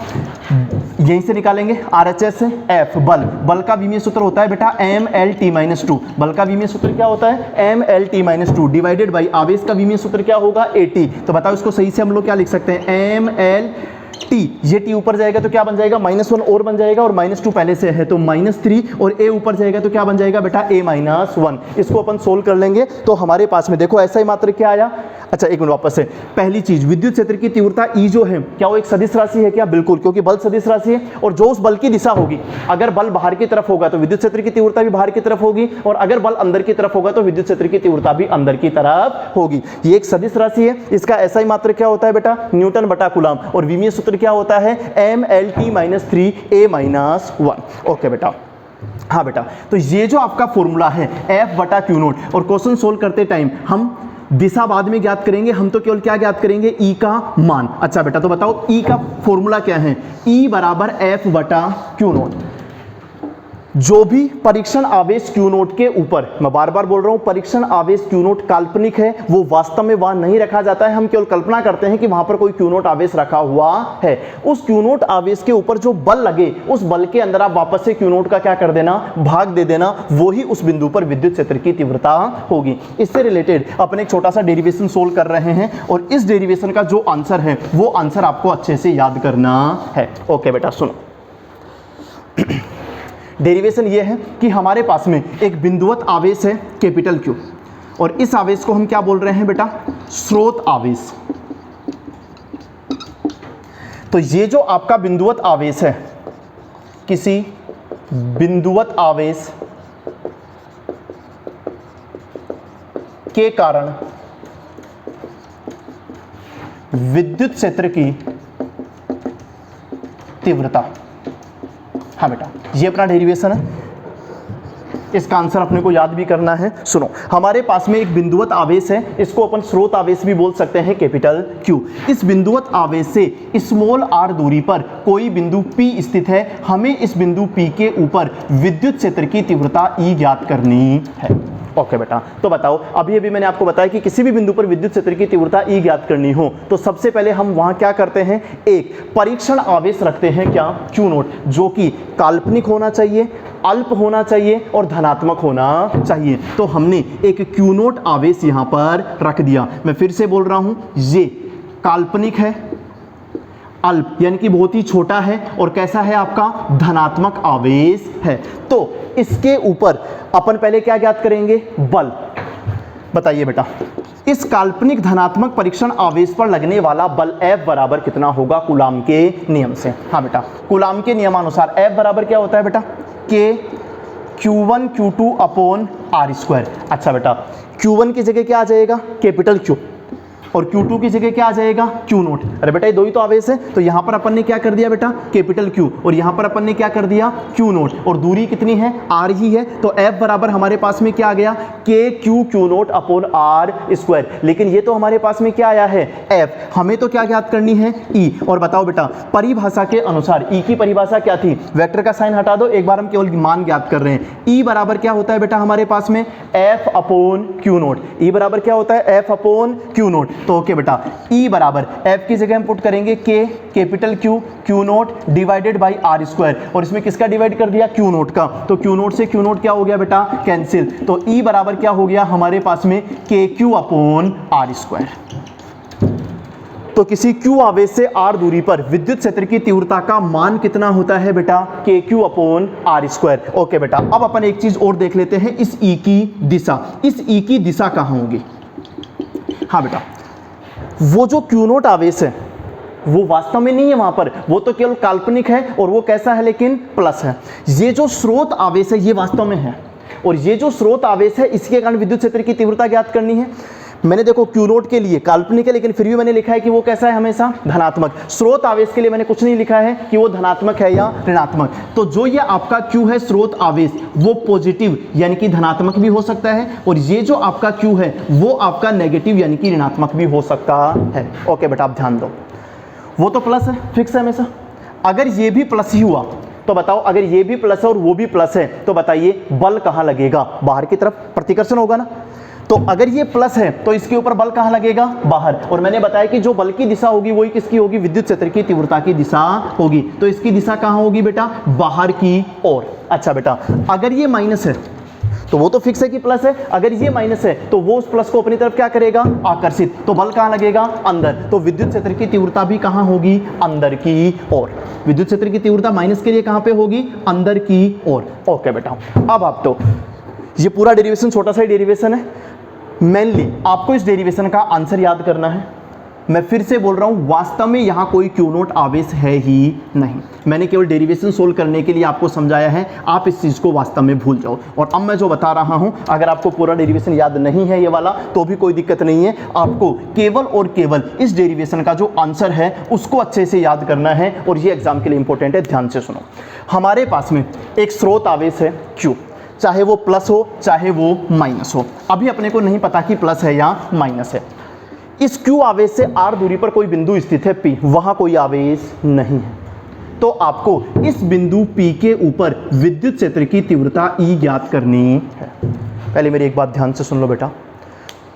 यहीं से निकालेंगे, RHS से F बल बल का विमीय सूत्र होता है बेटा mLt-2। बल का विमीय सूत्र क्या होता है mLt-2 डिवाइडेड बाई आवेश का विमीय सूत्र क्या होगा at। तो बताओ इसको सही से हम लोग क्या लिख सकते हैं mLt, ये t ऊपर जाएगा तो क्या बन जाएगा -1 और बन जाएगा, और -2 पहले से है तो -3, और a ऊपर जाएगा तो क्या बन जाएगा बेटा a-1। इसको अपन सोल्व कर लेंगे तो हमारे पास में देखो ऐसा ही मात्र क्या आया। अच्छा एक मिनट वापस से, पहली चीज विद्युत क्षेत्र की तीव्रता E जो है क्या वो एक सदिश राशि है क्या? बिल्कुल, क्योंकि बल सदिश राशि है, और जो उस बल की दिशा होगी, अगर बल बाहर की तरफ होगा तो विद्युत क्षेत्र की तीव्रता भी बाहर की तरफ होगी, और अगर बल अंदर की तरफ होगा तो विद्युत क्षेत्र की तीव्रता भी अंदर की तरफ होगी। ये एक सदिश राशि है, इसका ऐसा ही मात्र क्या होता है बेटा न्यूटन बटा कूलम, और विमीय सूत्र क्या होता है mLt-3a-1। ओके बेटा, हाँ बेटा, तो ये जो आपका फॉर्मूला है F बटा क्यू नोट, और क्वेश्चन सोल्व करते टाइम हम दिशा बाद में ज्ञात करेंगे, हम तो केवल क्या ज्ञात करेंगे E का मान। अच्छा बेटा, तो बताओ E का फॉर्मूला क्या है? E बराबर F बटा क्यू नोट। जो भी परीक्षण आवेश क्यू नोट के ऊपर, मैं बार बार बोल रहा हूं, परीक्षण आवेश क्यू नोट काल्पनिक है, वो वास्तव में वहां नहीं रखा जाता है, हम केवल कल्पना करते हैं कि वहां पर कोई क्यू नोट आवेश रखा हुआ है। उस क्यू नोट आवेश के ऊपर जो बल लगे, उस बल के अंदर आप वापस से क्यू नोट का क्या कर देना, भाग दे देना, वो ही उस बिंदु पर विद्युत क्षेत्र की तीव्रता होगी। इससे रिलेटेड अपन एक छोटा सा डेरिवेशन सोल्व कर रहे हैं, और इस डेरिवेशन का जो आंसर है वो आंसर आपको अच्छे से याद करना है। ओके बेटा सुनो, डेरिवेशन ये है कि हमारे पास में एक बिंदुवत आवेश है कैपिटल Q, और इस आवेश को हम क्या बोल रहे हैं बेटा, स्रोत आवेश। तो ये जो आपका बिंदुवत आवेश है, किसी बिंदुवत आवेश के कारण विद्युत क्षेत्र की तीव्रता, हाँ बेटा ये अपना डेरिवेशन है, इसका आंसर अपने को याद भी करना है। सुनो, हमारे पास में एक बिंदुवत आवेश है, इसको अपन स्रोत आवेश भी बोल सकते हैं कैपिटल Q। इस बिंदुवत आवेश से स्मॉल r दूरी पर कोई बिंदु P स्थित है, हमें इस बिंदु P के ऊपर विद्युत क्षेत्र की तीव्रता E ज्ञात करनी है। ओके बेटा, तो बताओ अभी मैंने आपको बताया कि किसी भी बिंदु पर विद्युत क्षेत्र की तीव्रता E ज्ञात करनी हो तो सबसे पहले हम वहां क्या करते हैं, एक परीक्षण आवेश रखते हैं क्या, Q नोट, जो कि काल्पनिक होना चाहिए, अल्प होना चाहिए और धनात्मक होना चाहिए। तो हमने एक Q नोट आवेश यहां पर रख दिया। मैं फिर से बोल रहा हूं, ये काल्पनिक है, अल्प यानी कि बहुत ही छोटा है, और कैसा है आपका, धनात्मक आवेश है। तो इसके ऊपर अपन पहले क्या ज्ञात करेंगे, बल। बताइए बेटा, इस काल्पनिक धनात्मक परीक्षण आवेश पर लगने वाला बल F बराबर कितना होगा कूलाम के नियम से? हाँ बेटा, कूलाम के नियमानुसार F बराबर क्या होता है बेटा, K Q1 Q2 upon R²। अच्छा बेटा, Q1 की जगह क्या आ जाएगा, कैपिटल Q, और Q2 की जगह क्या आ जाएगा, Q नोट। अरे बेटा ये दो ही तो आवेश है, तो यहां पर अपन ने क्या कर दिया बेटा, कैपिटल Q, और यहां पर अपन ने क्या कर दिया, Q नोट, और दूरी कितनी है, R ही है। तो F बराबर हमारे पास में क्या आ गया, KQ Q naught upon R²। लेकिन ये तो हमारे पास में क्या आया है, F, हमें तो क्या ज्ञात करनी है, E। और बताओ बेटा, परिभाषा के अनुसार E की परिभाषा क्या थी, वेक्टर का साइन हटा दो, एक बार हम केवल मान ज्ञात कर रहे हैं। E बराबर क्या होता है बेटा हमारे पास में, F upon Q note. E बराबर क्या होता है, F अपॉन Q नोट। तो ओके बेटा, E बराबर F की जगह हम पुट करेंगे K capital Q note divided by R², और इसमें किसका डिवाइड कर दिया, Q नोट का। तो Q नोट से Q नोट क्या हो गया बेटा, कैंसिल। तो E बराबर क्या हो गया हमारे पास में, KQ अपॉन R²। तो किसी Q आवेश से R दूरी पर विद्युत क्षेत्र की तीव्रता का मान कितना होता है बेटा, KQ अपॉन R²। ओके बेटा, अब अपन एक चीज और देख लेते हैं, इस E की दिशा, इस E की दिशा कहाँ होगी। हाँ बेटा, वो जो Q नोट आवेश है वो वास्तव में नहीं है वहां पर, वो तो केवल काल्पनिक है, और वो कैसा है, लेकिन प्लस है। ये जो स्रोत आवेश है ये वास्तव में है, और ये जो स्रोत आवेश है इसके कारण विद्युत क्षेत्र की तीव्रता ज्ञात करनी है। मैंने देखो Q नोट के लिए काल्पनिक है, लेकिन फिर भी मैंने लिखा है कि वो कैसा है, हमेशा धनात्मक। स्रोत आवेश के लिए मैंने कुछ नहीं लिखा है कि वो धनात्मक है या ऋणात्मक। तो जो ये आपका Q है स्रोत आवेश, वो पॉजिटिव यानी कि धनात्मक भी हो सकता है, और ये जो आपका Q है वो आपका नेगेटिव यानी कि ऋणात्मक भी हो सकता है। ओके बेटा, आप ध्यान दो, वो तो प्लस है, फिक्स है हमेशा। अगर ये भी प्लस ही हुआ तो बताओ, अगर ये भी प्लस है और वो भी प्लस है तो बताइए बल कहाँ लगेगा, बाहर की तरफ, प्रतिकर्षण होगा ना। तो अगर ये प्लस है तो इसके ऊपर बल कहां लगेगा, बाहर। और मैंने बताया कि जो बल की दिशा होगी वही किसकी होगी, विद्युत क्षेत्र की तीव्रता की दिशा होगी। तो इसकी दिशा कहां होगी बेटा, बाहर की ओर। अच्छा बेटा, अगर ये माइनस है तो वो तो फिक्स है कि प्लस है, अगर ये माइनस है तो वो उस प्लस को अपनी तरफ क्या करेगा, आकर्षित। तो बल कहां लगेगा, अंदर। तो विद्युत क्षेत्र की तीव्रता भी कहां होगी, अंदर की ओर। विद्युत क्षेत्र की तीव्रता माइनस के लिए कहां पे होगी, अंदर की ओर। ओके बेटा, अब आप तो ये पूरा डेरिवेशन छोटा सा ही डेरिवेशन है, मेनली आपको इस डेरिवेशन का आंसर याद करना है। मैं फिर से बोल रहा हूं, वास्तव में यहां कोई क्यू नॉट आवेश है ही नहीं। मैंने केवल डेरिवेशन सोल्व करने के लिए आपको समझाया है, आप इस चीज को वास्तव में भूल जाओ। और अब मैं जो बता रहा हूं, अगर आपको पूरा डेरिवेशन याद नहीं है ये वाला तो भी कोई दिक्कत नहीं है, आपको केवल और केवल इस डेरिवेशन का जो आंसर है उसको अच्छे से याद करना है। और ये एग्जाम के लिए इंपॉर्टेंट है, ध्यान से सुनो। हमारे पास में एक स्रोत आवेश है Q, चाहे वो प्लस हो चाहे वो माइनस हो। अभी अपने को नहीं पता कि प्लस है या माइनस है। इस Q आवेश से R दूरी पर कोई बिंदु स्थित है P, वहां कोई आवेश नहीं है। तो आपको इस बिंदु P के ऊपर विद्युत क्षेत्र की तीव्रता E ज्ञात करनी है। पहले मेरी एक बात ध्यान से सुन लो बेटा,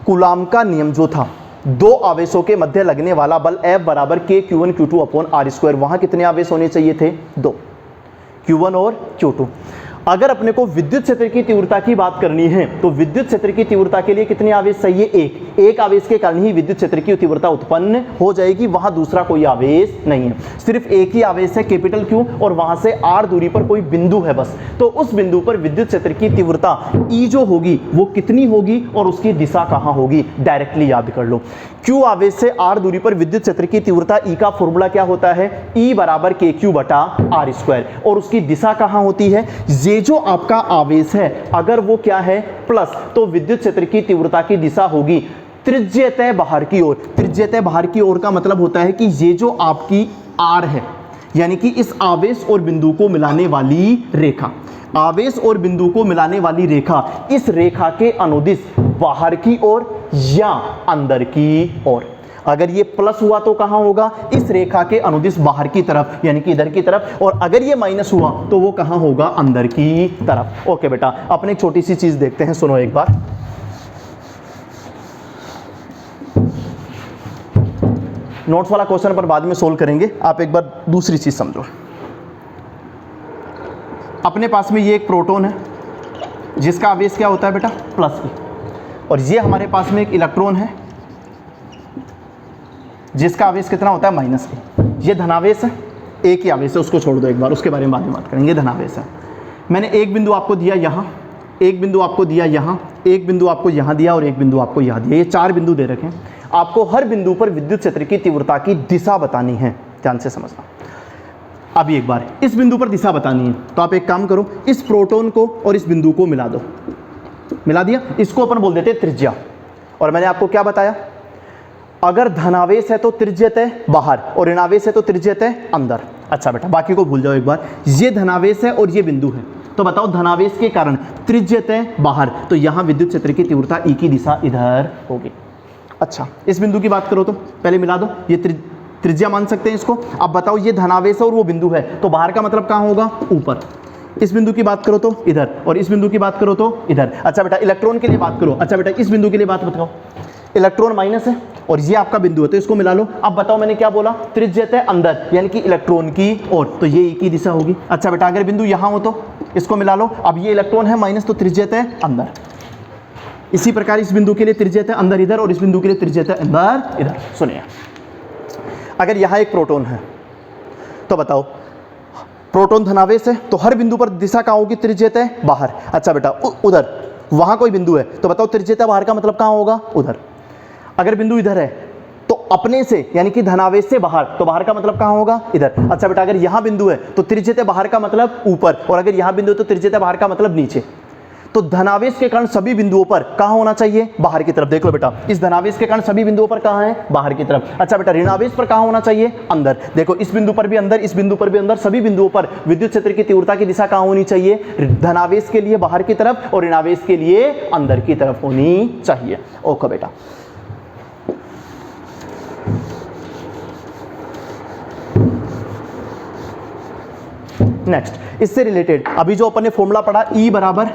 कूलाम का नियम जो था, दो आवेशों के मध्य लगने वाला बल F बराबर K Q1 Q2 upon R², वहां कितने आवेश होने चाहिए थे, दो, Q1 और Q2। अगर अपने को विद्युत क्षेत्र की तीव्रता की बात करनी है तो विद्युत क्षेत्र की तीव्रता के लिए कितने आवेश चाहिए, एक आवेश के कारण ही विद्युत क्षेत्र की तीव्रता उत्पन्न हो जाएगी, वहां दूसरा कोई आवेश नहीं है, सिर्फ एक ही आवेश है कैपिटल Q, और वहां से R दूरी पर कोई बिंदु है बस। तो उस बिंदु पर विद्युत क्षेत्र की तीव्रता E जो होगी वो कितनी होगी और उसकी दिशा कहां होगी, डायरेक्टली याद कर लो। Q आवेश से R दूरी पर विद्युत क्षेत्र की तीव्रता E का फॉर्मूला क्या होता है, E बराबर KQ बटा R², और उसकी दिशा कहां होती है, ये जो आपका आवेश है अगर वो क्या है, प्लस, तो विद्युत क्षेत्र की तीव्रता की दिशा होगी त्रिज्यतः बाहर की ओर। त्रिज्यतः बाहर की ओर का मतलब होता है कि ये जो आपकी R है, यानी कि इस आवेश और बिंदु को मिलाने वाली रेखा, आवेश और बिंदु को मिलाने वाली रेखा, इस रेखा के अनुदिश बाहर की ओर या अंदर की ओर। अगर ये प्लस हुआ तो कहां होगा, इस रेखा के अनुदिश बाहर की तरफ, यानी कि इधर की तरफ, और अगर ये माइनस हुआ तो वो कहां होगा, अंदर की तरफ। ओके बेटा, अपने एक छोटी सी चीज देखते हैं, सुनो एक बार। नोट्स वाला क्वेश्चन पर बाद में सोल्व करेंगे, आप एक बार दूसरी चीज समझो। अपने पास में ये एक प्रोटॉन है जिसका आवेश क्या होता है बेटा, प्लस E, और ये हमारे पास में एक इलेक्ट्रॉन है जिसका आवेश कितना होता है, माइनस E। ये धनावेश है, एक ही आवेश है, उसको छोड़ दो एक बार, उसके बारे में बाद में बात करेंगे। धनावेश है, मैंने एक बिंदु आपको दिया यहाँ, एक बिंदु आपको दिया यहाँ, एक बिंदु आपको यहाँ दिया और एक बिंदु आपको यहाँ दिया, ये 4 बिंदु दे रखे हैं। आपको हर बिंदु पर विद्युत क्षेत्र की तीव्रता की दिशा बतानी है, ध्यान से समझना। अभी एक बार इस बिंदु पर दिशा बतानी है तो आप एक काम करो, इस प्रोटॉन को और इस बिंदु को मिला दो, मिला दिया, इसको अपन बोल देते त्रिज्या। और मैंने आपको क्या बताया, अगर धनावेश है तो त्रिज्यतः बाहर और ऋणावेश है तो त्रिज्यतः अंदर। अच्छा बेटा, बाकी को भूल जाओ एक बार। ये धनावेश है और ये बिंदु है, तो बताओ धनावेश के कारण त्रिज्यतः बाहर, तो यहां विद्युत क्षेत्र की तीव्रता E की दिशा इधर होगी। अच्छा, इस बिंदु की बात करो तो पहले मिला दो, ये त्रिज्या मान सकते हैं इसको। अब बताओ ये धनावेश है और वो बिंदु है, तो बाहर का मतलब कहां होगा, ऊपर। इस बिंदु की बात करो तो इधर, और इस बिंदु की बात करो तो इधर। अच्छा बेटा, इलेक्ट्रॉन के लिए बात करो। अच्छा बेटा, इस बिंदु के लिए बात बताओ, इलेक्ट्रॉन माइनस है और ये आपका बिंदु है, तो इसको मिला लो। अब बताओ मैंने क्या बोला, त्रिज्यतः अंदर, यानी कि इलेक्ट्रॉन की ओर, तो ये E की दिशा होगी। अच्छा बेटा, अगर बिंदु यहां हो तो इसको मिला लो। अब ये इलेक्ट्रॉन है माइनस, तो त्रिज्यतः अंदर। इसी प्रकार इस बिंदु के लिए त्रिज्यतः अंदर इधर, और इस बिंदु के लिए त्रिज्यतः अंदर इधर। सुनिए, अगर यहां एक प्रोटॉन है तो बताओ, प्रोटॉन धनावेश है तो हर बिंदु पर दिशा कहां होगी, त्रिज्यतः बाहर। अच्छा बेटा, उधर वहां कोई बिंदु है तो बताओ त्रिज्यतः बाहर का मतलब कहां होगा, उधर। अगर बिंदु इधर है तो अपने से, यानी कि धनावेश से बाहर, तो बाहर का मतलब कहां होगा, इधर। अच्छा बेटा, अगर यहां बिंदु है तो त्रिज्यतः बाहर का मतलब ऊपर, और अगर यहां बिंदु है तो त्रिज्यतः बाहर का मतलब नीचे। तो धनावेश के कारण सभी बिंदुओं पर कहां होना चाहिए, बाहर की तरफ। देख लो बेटा, इस धनावेश के कारण सभी बिंदुओं पर कहां है, बाहर की तरफ। अच्छा बेटा, ऋणावेश पर कहां होना चाहिए, अंदर। देखो, इस बिंदु पर भी अंदर, इस बिंदु पर भी अंदर, सभी बिंदुओं पर विद्युत क्षेत्र की तीव्रता की दिशा कहां होनी चाहिए, धनावेश के लिए बाहर की तरफ और ऋणावेश के लिए अंदर की तरफ होनी चाहिए। ओके बेटा, नेक्स्ट, इससे रिलेटेड अभी जो अपन ने फॉर्मूला पढ़ा, E बराबर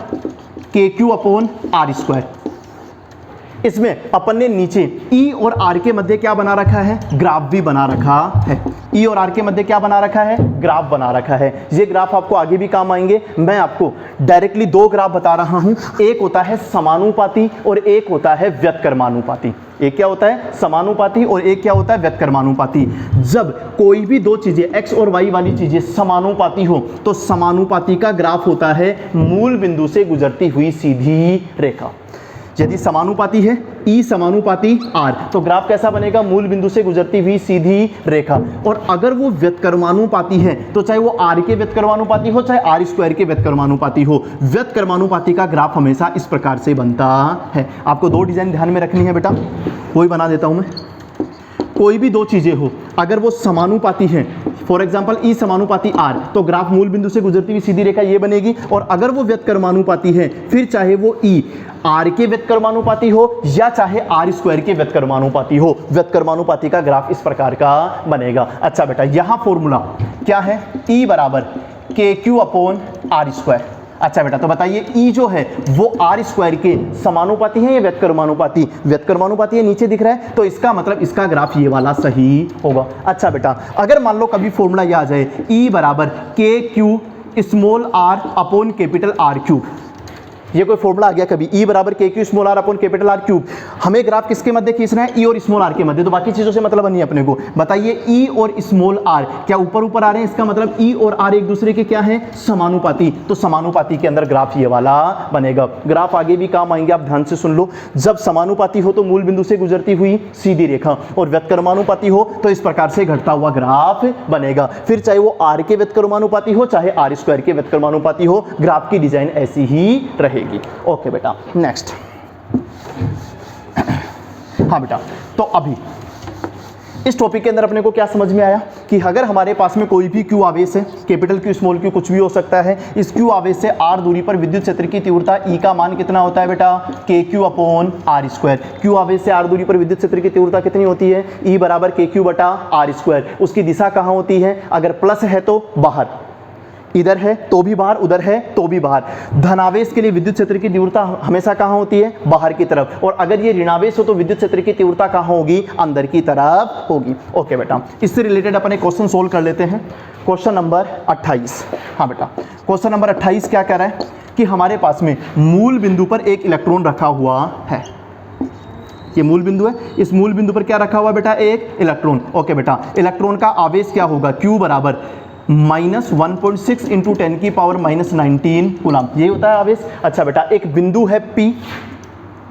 KQ अपॉन R²। इसमें अपन ने नीचे E और R के मध्य क्या बना रखा है, ग्राफ भी बना रखा है। E और R के मध्य क्या बना रखा है, ग्राफ बना रखा है। ये ग्राफ आपको आगे भी काम आएंगे। मैं आपको डायरेक्टली दो ग्राफ बता रहा हूं, एक होता है समानुपाती और एक होता है व्यतकर्मानुपाती। एक क्या होता है, समानुपाती, और एक क्या होता है, व्यतकर्मानुपाती। जब कोई भी दो चीजें x और y वाली चीजें समानुपाती हो तो समानुपाती का ग्राफ होता है मूल बिंदु से गुजरती हुई सीधी रेखा। यदि समानुपाती है E समानुपाती R तो ग्राफ कैसा बनेगा, मूल बिंदु से गुजरती हुई सीधी रेखा। और अगर वो व्यतकर्मानुपाती है तो चाहे वो R के व्यतकर्मानुपाती हो चाहे R स्क्वायर के व्यतकर्मानुपाती हो, व्यतकर्मानुपाती का ग्राफ हमेशा इस प्रकार से बनता है। आपको दो डिजाइन ध्यान में रखनी है बेटा, वही बना देता हूं मैं। कोई भी दो चीजें हो अगर वो समानुपाती है, फॉर एग्जाम्पल E समानुपाती R तो ग्राफ मूल बिंदु से गुजरती हुई सीधी रेखा ये बनेगी। और अगर वो व्यतकर्मानुपाती है फिर चाहे वो E R के व्यतकर्मानुपाती हो या चाहे R स्क्वायर के व्यतकर्मानुपाती हो, व्यतकर्मानुपाती का ग्राफ इस प्रकार का बनेगा। अच्छा बेटा, यहां फॉर्मूला क्या है, E बराबर KQ अपॉन R स्क्वायर। अच्छा बेटा, तो बताइए E जो है वो R स्क्वायर के समानुपाती है या व्यतकर्मानुपाती, व्यतकर्मानुपाती है, नीचे दिख रहा है, तो इसका मतलब इसका ग्राफ ये वाला सही होगा। अच्छा बेटा, अगर मान लो कभी फॉर्मूला ये आ जाए E बराबर KQ small r upon capital R cube, ये कोई फॉर्मूला आ गया कभी, E बराबर KQ small r upon capital R cube, हमें ग्राफ किसके मध्य खींचना है, E और स्मॉल r के मध्य, तो बाकी चीजों से मतलब नहीं है अपने को। बताइए E और स्मॉल r क्या ऊपर ऊपर आ रहे हैं, इसका मतलब E और R एक दूसरे के क्या है, समानुपाती, तो समानुपाती के अंदर ग्राफ ये वाला बनेगा। ग्राफ आगे भी काम आएंगे, आप ध्यान से सुन लो। जब समानुपाती हो तो मूल बिंदु से गुजरती हुई सीधी रेखा, और व्यतकर्मानुपाती हो तो इस प्रकार से घटता हुआ ग्राफ बनेगा। फिर चाहे वो R के व्यतकर्मानुपाती हो चाहे R स्क्वायर के व्यतकर्मानुपाती हो, ग्राफ की डिजाइन ऐसी ही रहेगी। ओके बेटा, नेक्स्ट। हाँ बेटा, तो अभी इस टॉपिक के अंदर अपने को क्या समझ में आया कि अगर हमारे पास में कोई भी Q आवेश है, कैपिटल Q स्मॉल q कुछ भी हो सकता है, इस Q आवेश से R दूरी पर विद्युत क्षेत्र की तीव्रता E का मान कितना होता है बेटा, KQ upon R square. Q आवेश से R दूरी पर विद्युत क्षेत्र की तीव्रता कितनी होती है, E बराबर KQ बटा R स्क्वायर। उसकी दिशा कहाँ होती है, अगर प्लस है तो बाहर, इधर है तो भी बाहर, उधर है तो भी बाहर। धनावेश के लिए विद्युत क्षेत्र की तीव्रता हमेशा कहाँ होती है, बाहर की तरफ, और अगर ये ऋणावेश हो तो विद्युत क्षेत्र की तीव्रता कहाँ होगी, अंदर की तरफ होगी। ओके बेटा, इससे रिलेटेड अपन एक क्वेश्चन सोल्व कर लेते हैं। Question number 28। हाँ बेटा, क्वेश्चन नंबर 28 क्या कह रहा है कि हमारे पास में मूल बिंदु पर एक इलेक्ट्रॉन रखा हुआ है। ये मूल बिंदु है, इस मूल बिंदु पर क्या रखा हुआ बेटा, एक इलेक्ट्रॉन। ओके बेटा, इलेक्ट्रॉन का आवेश क्या होगा, Q बराबर -1.6 इंटू 10 की पावर -19 कूलम, ये होता है आवेश। अच्छा बेटा, एक बिंदु है P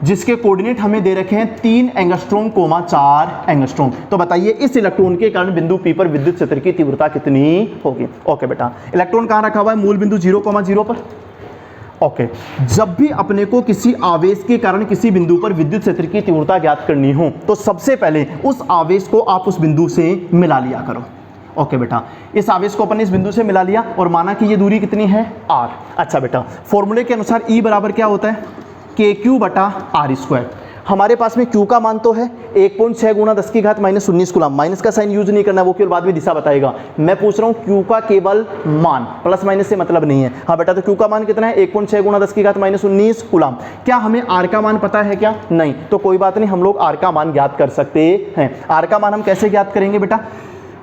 जिसके कोऑर्डिनेट हमें दे रखे हैं 3 एंगस्ट्रॉम, 4 एंगस्ट्रॉम। तो बताइए इस इलेक्ट्रॉन के कारण बिंदु P पर विद्युत क्षेत्र की तीव्रता कितनी होगी। ओके बेटा, इलेक्ट्रॉन कहाँ रखा हुआ है, मूल बिंदु 0,0 पर। ओके, जब भी अपने को किसी आवेश के कारण किसी बिंदु पर विद्युत क्षेत्र की तीव्रता ज्ञात करनी हो तो सबसे पहले उस आवेश को आप उस बिंदु से मिला लिया करो। ओके बेटा, इस आवेश को अपन ने इस बिंदु से मिला लिया और माना कि ये दूरी कितनी है, R। अच्छा बेटा, फॉर्मूले के अनुसार E बराबर क्या होता है, KQ बटा R स्क्वायर। हमारे पास में Q का मान तो है 1.6 गुणा 10 की घात -19 कूलम। माइनस का साइन यूज नहीं करना, वो केवल बाद में दिशा बताएगा। मैं पूछ रहा हूँ Q का केवल मान, प्लस माइनस से मतलब नहीं है। हाँ बेटा, तो Q का मान कितना है, 1.6 गुणा 10 की घात -19 कूलम। क्या हमें R का मान पता है क्या, नहीं, तो कोई बात नहीं, हम लोग R का मान ज्ञात कर सकते हैं। R का मान हम कैसे ज्ञात करेंगे बेटा,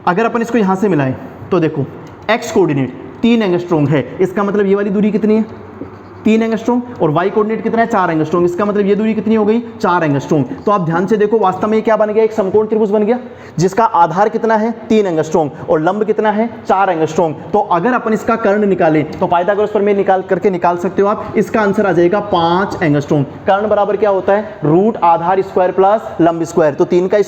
अगर अपन इसको यहाँ से मिलाएं तो देखो x कोऑर्डिनेट 3 एंगस्ट्रॉम है, इसका मतलब ये वाली दूरी कितनी है, 3 एंगस्ट्रॉम, और y कोऑर्डिनेट कितना है, 4 एंगस्ट्रॉम, इसका मतलब ये दूरी कितनी हो गई, 4 एंगस्ट्रॉम। तो आप ध्यान से देखो, वास्तव में क्या बन गया, एक समकोण त्रिभुज बन गया जिसका आधार कितना है, 3 एंगस्ट्रॉम, और लंब कितना है, 4 एंगस्ट्रॉम। तो अगर अपन इसका कर्ण निकालें तो पाइथागोरस प्रमेय निकाल करके निकाल सकते हो आप, इसका आंसर आ जाएगा 5 एंगस्ट्रॉम। कर्ण बराबर क्या होता है, रूट आधार स्क्वायर प्लस लंब स्क्वायर। तो 3 का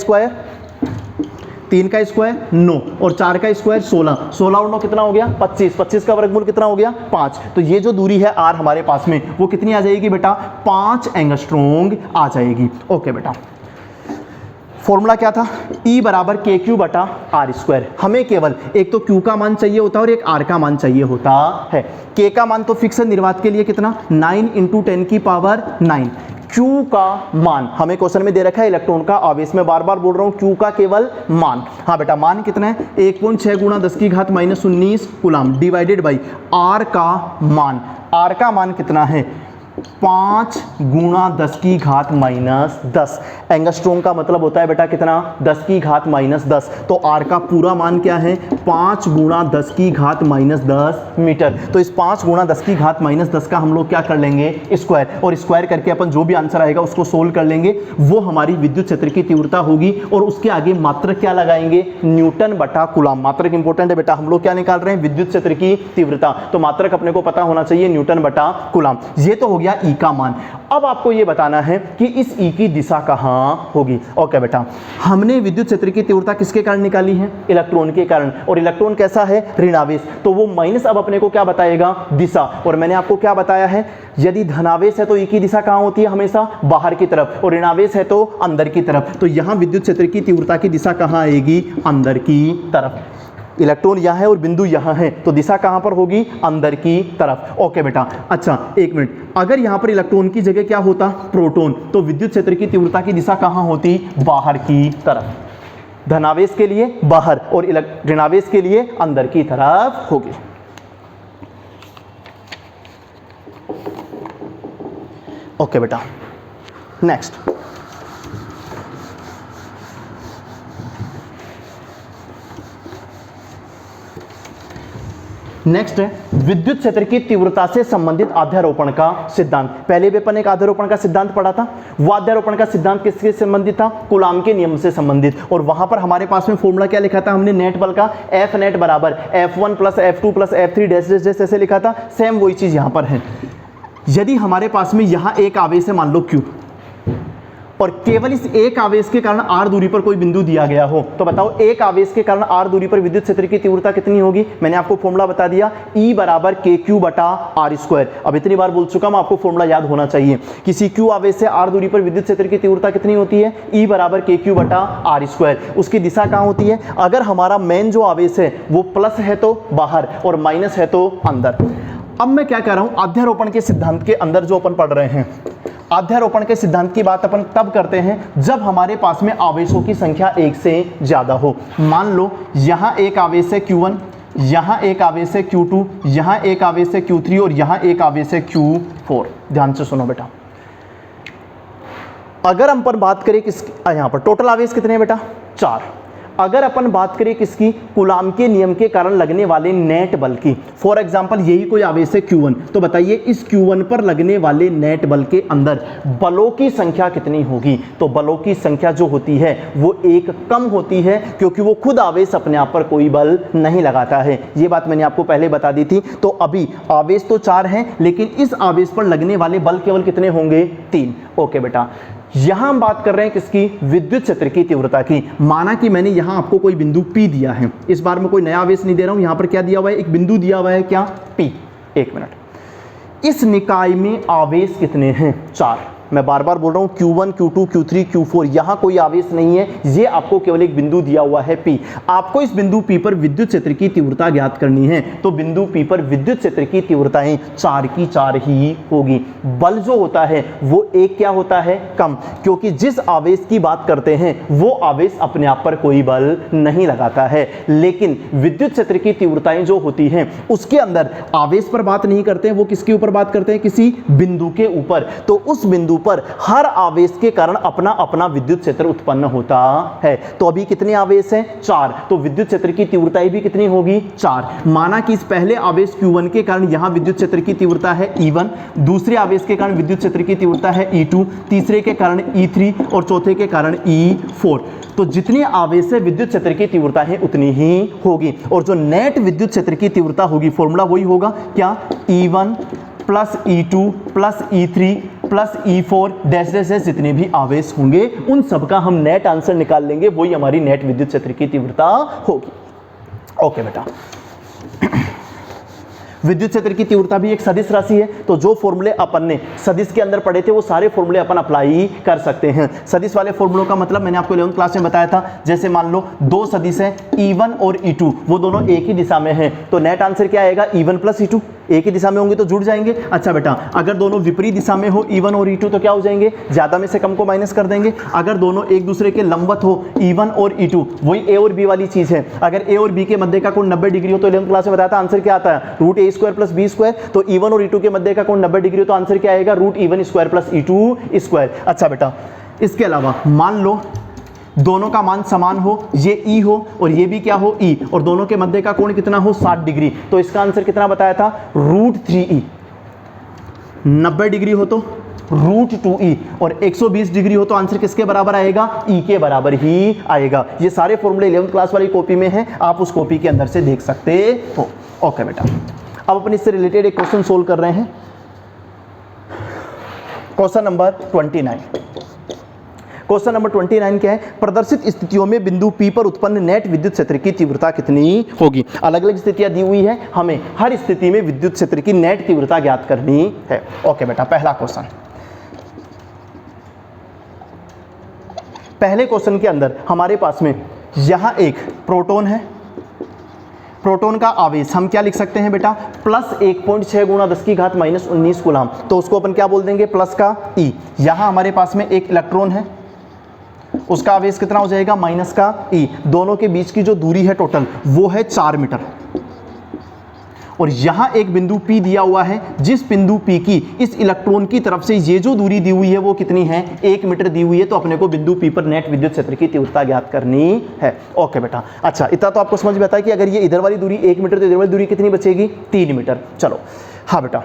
स्क्वायर 9 और 4 का स्क्वायर 16, 16 और 9 कितना हो गया, 25, 25 का वर्गमूल कितना हो गया, 5। तो ये जो दूरी है R हमारे पास में, वो कितनी आ जाएगी बेटा, 5 एंगस्ट्रॉम आ जाएगी। ओके बेटा, फॉर्मूला क्या था, E बराबर KQ बटा R स्क्वायर। हमें केवल एक तो Q का मान चाहिए होता है और एक R का मान चाहिए होता है। K का मान तो फिक्स है, निर्वात के लिए कितना, 9 इंटू 10 की पावर 9। Q का मान हमें क्वेश्चन में दे रखा है इलेक्ट्रॉन का आवेश, में बार बार बोल रहा हूं Q का केवल मान। हाँ बेटा, मान कितना है, 1.6 गुणा 10 की घात -19 कूलम डिवाइडेड बाई R का मान। R का मान कितना है, 5 गुणा 10 की घात माइनस 10। एंगस्ट्रॉम का मतलब होता है बेटा कितना, 10 की घात माइनस 10। तो आर का पूरा मान क्या है, 5 गुणा 10 की घात माइनस 10 मीटर। तो इस 5 गुणा 10 की घात माइनस 10 का हम लोग क्या कर लेंगे, स्क्वायर, और स्क्वायर करके अपन जो भी आंसर आएगा उसको सोल्व कर लेंगे। वो हमारी विद्युत क्षेत्र की तीव्रता होगी, और उसके आगे मात्रक क्या लगाएंगे, न्यूटन बटा कूलम। मात्रक इंपॉर्टेंट है बेटा, हम लोग क्या निकाल रहे हैं, विद्युत क्षेत्र की तीव्रता, तो मात्रक अपने को पता होना चाहिए न्यूटन बटा कूलम। ये तो हो गया ई का मान। अब आपको ये बताना है कि इस ई की दिशा कहां होगी। ओके बेटा, हमने विद्युत क्षेत्र की तीव्रता किसके कारण निकाली है, इलेक्ट्रॉन के कारण, और इलेक्ट्रॉन कैसा है, ऋणावेश, तो वो माइनस अब अपने को क्या बताएगा, दिशा। और मैंने आपको क्या बताया है, यदि धनावेश है तो ई की दिशा कहां होती है, हमेशा बाहर की तरफ, और ऋणावेश है तो अंदर की तरफ। तो यहां विद्युत क्षेत्र की तीव्रता की दिशा कहां आएगी, अंदर की तरफ। इलेक्ट्रॉन यहाँ है और बिंदु यहाँ है, तो दिशा कहाँ पर होगी, अंदर की तरफ। ओके बेटा, अच्छा एक मिनट, अगर यहाँ पर इलेक्ट्रॉन की जगह क्या होता, प्रोटॉन, तो विद्युत क्षेत्र की तीव्रता की दिशा कहाँ होती, बाहर की तरफ। धनावेश के लिए बाहर और ऋणावेश के लिए अंदर की तरफ होगी। ओके बेटा, नेक्स्ट नेक्स्ट है विद्युत क्षेत्र की तीव्रता से संबंधित अध्यारोपण का सिद्धांत। पहले भी अपन एक अध्यारोपण का सिद्धांत पढ़ा था। वो अध्यारोपण का सिद्धांत किससे संबंधित था, कूलाम के नियम से संबंधित। और वहां पर हमारे पास में फॉर्मूला क्या लिखा था हमने, नेट बल का, एफ नेट बराबर F1 plus F2 plus F3 dash dash dash ऐसे लिखा था। सेम वही चीज यहां पर है। यदि हमारे पास में यहां एक आवेश है, मान लो Q, और केवल इस एक आवेश के कारण r दूरी पर कोई बिंदु दिया गया हो, तो बताओ एक आवेश के कारण r दूरी पर विद्युत क्षेत्र की तीव्रता कितनी होगी। मैंने आपको फॉर्मूला बता दिया, E बराबर KQ बटा R स्क्वायर। अब इतनी बार बोल चुका हूं, आपको फॉर्मूला याद होना चाहिए। किसी Q आवेश से r दूरी पर विद्युत क्षेत्र की तीव्रता कितनी होती है, E बराबर KQ बटा R स्क्वायर। उसकी दिशा कहां होती है, अगर हमारा मेन जो आवेश है वो प्लस है तो बाहर, और माइनस है तो अंदर। अब मैं क्या कह रहा हूं, अध्यारोपण के सिद्धांत के अंदर जो अपन पढ़ रहे हैं, अध्यारोपण के सिद्धांत की बात अपन तब करते हैं जब हमारे पास में आवेशों की संख्या एक से ज्यादा हो। मान लो यहां एक आवेश है Q1, यहां एक आवेश है Q2, यहां एक आवेश है Q3 और यहां एक आवेश है Q4। ध्यान से सुनो बेटा, अगर हम पर बात करें किस, यहां पर टोटल आवेश कितने हैं बेटा, 4। अगर अपन बात करें किसकी, कूलाम के नियम के कारण लगने वाले नेट बल की, फॉर एग्जांपल यही कोई आवेश है Q1, तो बताइए इस Q1 पर लगने वाले नेट बल के अंदर बलों की संख्या कितनी होगी। तो बलों की संख्या जो होती है वो एक कम होती है, क्योंकि वो खुद आवेश अपने आप पर कोई बल नहीं लगाता है। ये बात मैंने आपको पहले बता दी थी। तो अभी आवेश तो 4 हैं, लेकिन इस आवेश पर लगने वाले बल केवल कितने होंगे, 3। ओके बेटा, यहां हम बात कर रहे हैं किसकी, विद्युत क्षेत्र की तीव्रता की। माना कि मैंने यहां आपको कोई बिंदु P दिया है, इस बार मैं कोई नया आवेश नहीं दे रहा हूं, यहां पर क्या दिया हुआ है, एक बिंदु दिया हुआ है, क्या, P। एक मिनट, इस निकाय में आवेश कितने हैं, 4। मैं बार बार बोल रहा हूं Q1 Q2 Q3 Q4, यहां कोई आवेश नहीं है, ये आपको केवल एक बिंदु दिया हुआ है P। आपको इस बिंदु P पर विद्युत क्षेत्र की तीव्रता ज्ञात करनी है, तो बिंदु P पर विद्युत क्षेत्र की तीव्रताएं 4 की 4 ही होगी। बल जो होता है वो एक क्या होता है, कम, क्योंकि जिस आवेश की बात करते हैं वो आवेश अपने आप पर कोई बल नहीं लगाता है। लेकिन विद्युत क्षेत्र की तीव्रताएं जो होती हैं उसके अंदर आवेश पर बात नहीं करते हैं, वो किसके ऊपर बात करते हैं, किसी बिंदु के ऊपर। तो उस बिंदु पर हर आवेश के कारण अपना अपना विद्युत क्षेत्र उत्पन्न होता है। तो अभी कितने आवेश हैं, 4, तो विद्युत क्षेत्र की तीव्रता भी कितनी होगी, 4। माना कि इस पहले आवेश Q1 के कारण यहां विद्युत क्षेत्र की तीव्रता है E1, दूसरे आवेश के कारण विद्युत क्षेत्र की तीव्रता है E2, तीसरे के कारण E3 और चौथे के कारण E4। तो जितने आवेश है विद्युत क्षेत्र की तीव्रता है उतनी ही होगी, और जो नेट विद्युत क्षेत्र की तीव्रता होगी फॉर्मूला वही होगा, क्या, E1 plus E2 plus E3 plus E4 dash dash dash, जितने भी आवेश होंगे उन सबका हम नेट आंसर निकाल लेंगे, वही हमारी नेट विद्युत क्षेत्र की तीव्रता होगी। ओके बेटा, विद्युत क्षेत्र की तीव्रता भी एक सदिश राशि है, तो जो फॉर्मूले अपन ने सदिश के अंदर पढ़े थे वो सारे फॉर्मूले अपन अप्लाई कर सकते हैं। सदिश वाले फॉर्मूलों का मतलब मैंने आपको 11वीं क्लास में बताया था। जैसे मान लो दो सदिश हैं E1 और E2, वो दोनों एक ही दिशा में हैं, तो नेट आंसर क्या आएगा, E1 प्लस E2। एक ही दिशा में होंगे तो जुड़ जाएंगे। अच्छा बेटा, अगर दोनों विपरीत दिशा में हो E1 और E2 तो क्या हो जाएंगे, ज्यादा में से कम को माइनस कर देंगे। अगर दोनों एक दूसरे के लंबवत हो E1 और E2, वही A और B वाली चीज है, अगर A और B के मध्य का कोण 90 डिग्री हो तो 11वीं क्लास में बताया था आंसर क्या आता है, √A² square plus B square, तो E1 और E2 के मध्य का कोण 90 डिग्री हो, तो आंसर क्या आएगा root E1 square plus E2 square. अच्छा बेटा, इसके अलावा मान लो दोनों का मान समान हो, ये E हो और ये भी क्या हो E, और दोनों के मध्य का कोण कितना हो 60 डिग्री, तो इसका आंसर कितना बताया था रूट 3E। 90 डिग्री हो तो रूट 2E और 120 डिग्री हो तो आंसर किसके बराबर आएगा E के बराबर ही आएगा। ये सारे फॉर्मूले 11th क्लास वाली कॉपी में हैं, आप उस कॉपी के अंदर से देख सकते हो। ओके बेटा, अब अपन इससे रिलेटेड एक क्वेश्चन सोल्व कर रहे हैं। Question number 29। क्वेश्चन नंबर 29 क्या है, प्रदर्शित स्थितियों में बिंदु P पर उत्पन्न नेट विद्युत क्षेत्र की तीव्रता कितनी होगी। अलग अलग स्थितियां दी हुई है, हमें हर स्थिति में विद्युत क्षेत्र की नेट तीव्रता ज्ञात करनी है। ओके बेटा, पहला क्वेश्चन, पहले क्वेश्चन के अंदर हमारे पास में यहां एक प्रोटॉन है, प्रोटॉन का आवेश हम क्या लिख सकते हैं बेटा प्लस 1.6 गुणा 10 की घात माइनस 19 कूलम, तो उसको अपन क्या बोल देंगे प्लस का E। यहां हमारे पास में एक इलेक्ट्रॉन है, उसका आवेश कितना हो जाएगा माइनस का E। दोनों के बीच की जो दूरी है टोटल वो है 4 मीटर, और यहां एक बिंदु P दिया हुआ है, जिस बिंदु P की इस इलेक्ट्रॉन की तरफ से ये जो दूरी दी हुई है वो कितनी है 1 मीटर दी हुई है, तो अपने को बिंदु P पर नेट विद्युत क्षेत्र की तीव्रता ज्ञात करनी है। ओके बेटा, अच्छा इतना तो आपको समझ में आता है कि अगर ये इधर वाली दूरी 1 मीटर तो इधर वाली दूरी कितनी बचेगी 3 मीटर। चलो हाँ बेटा,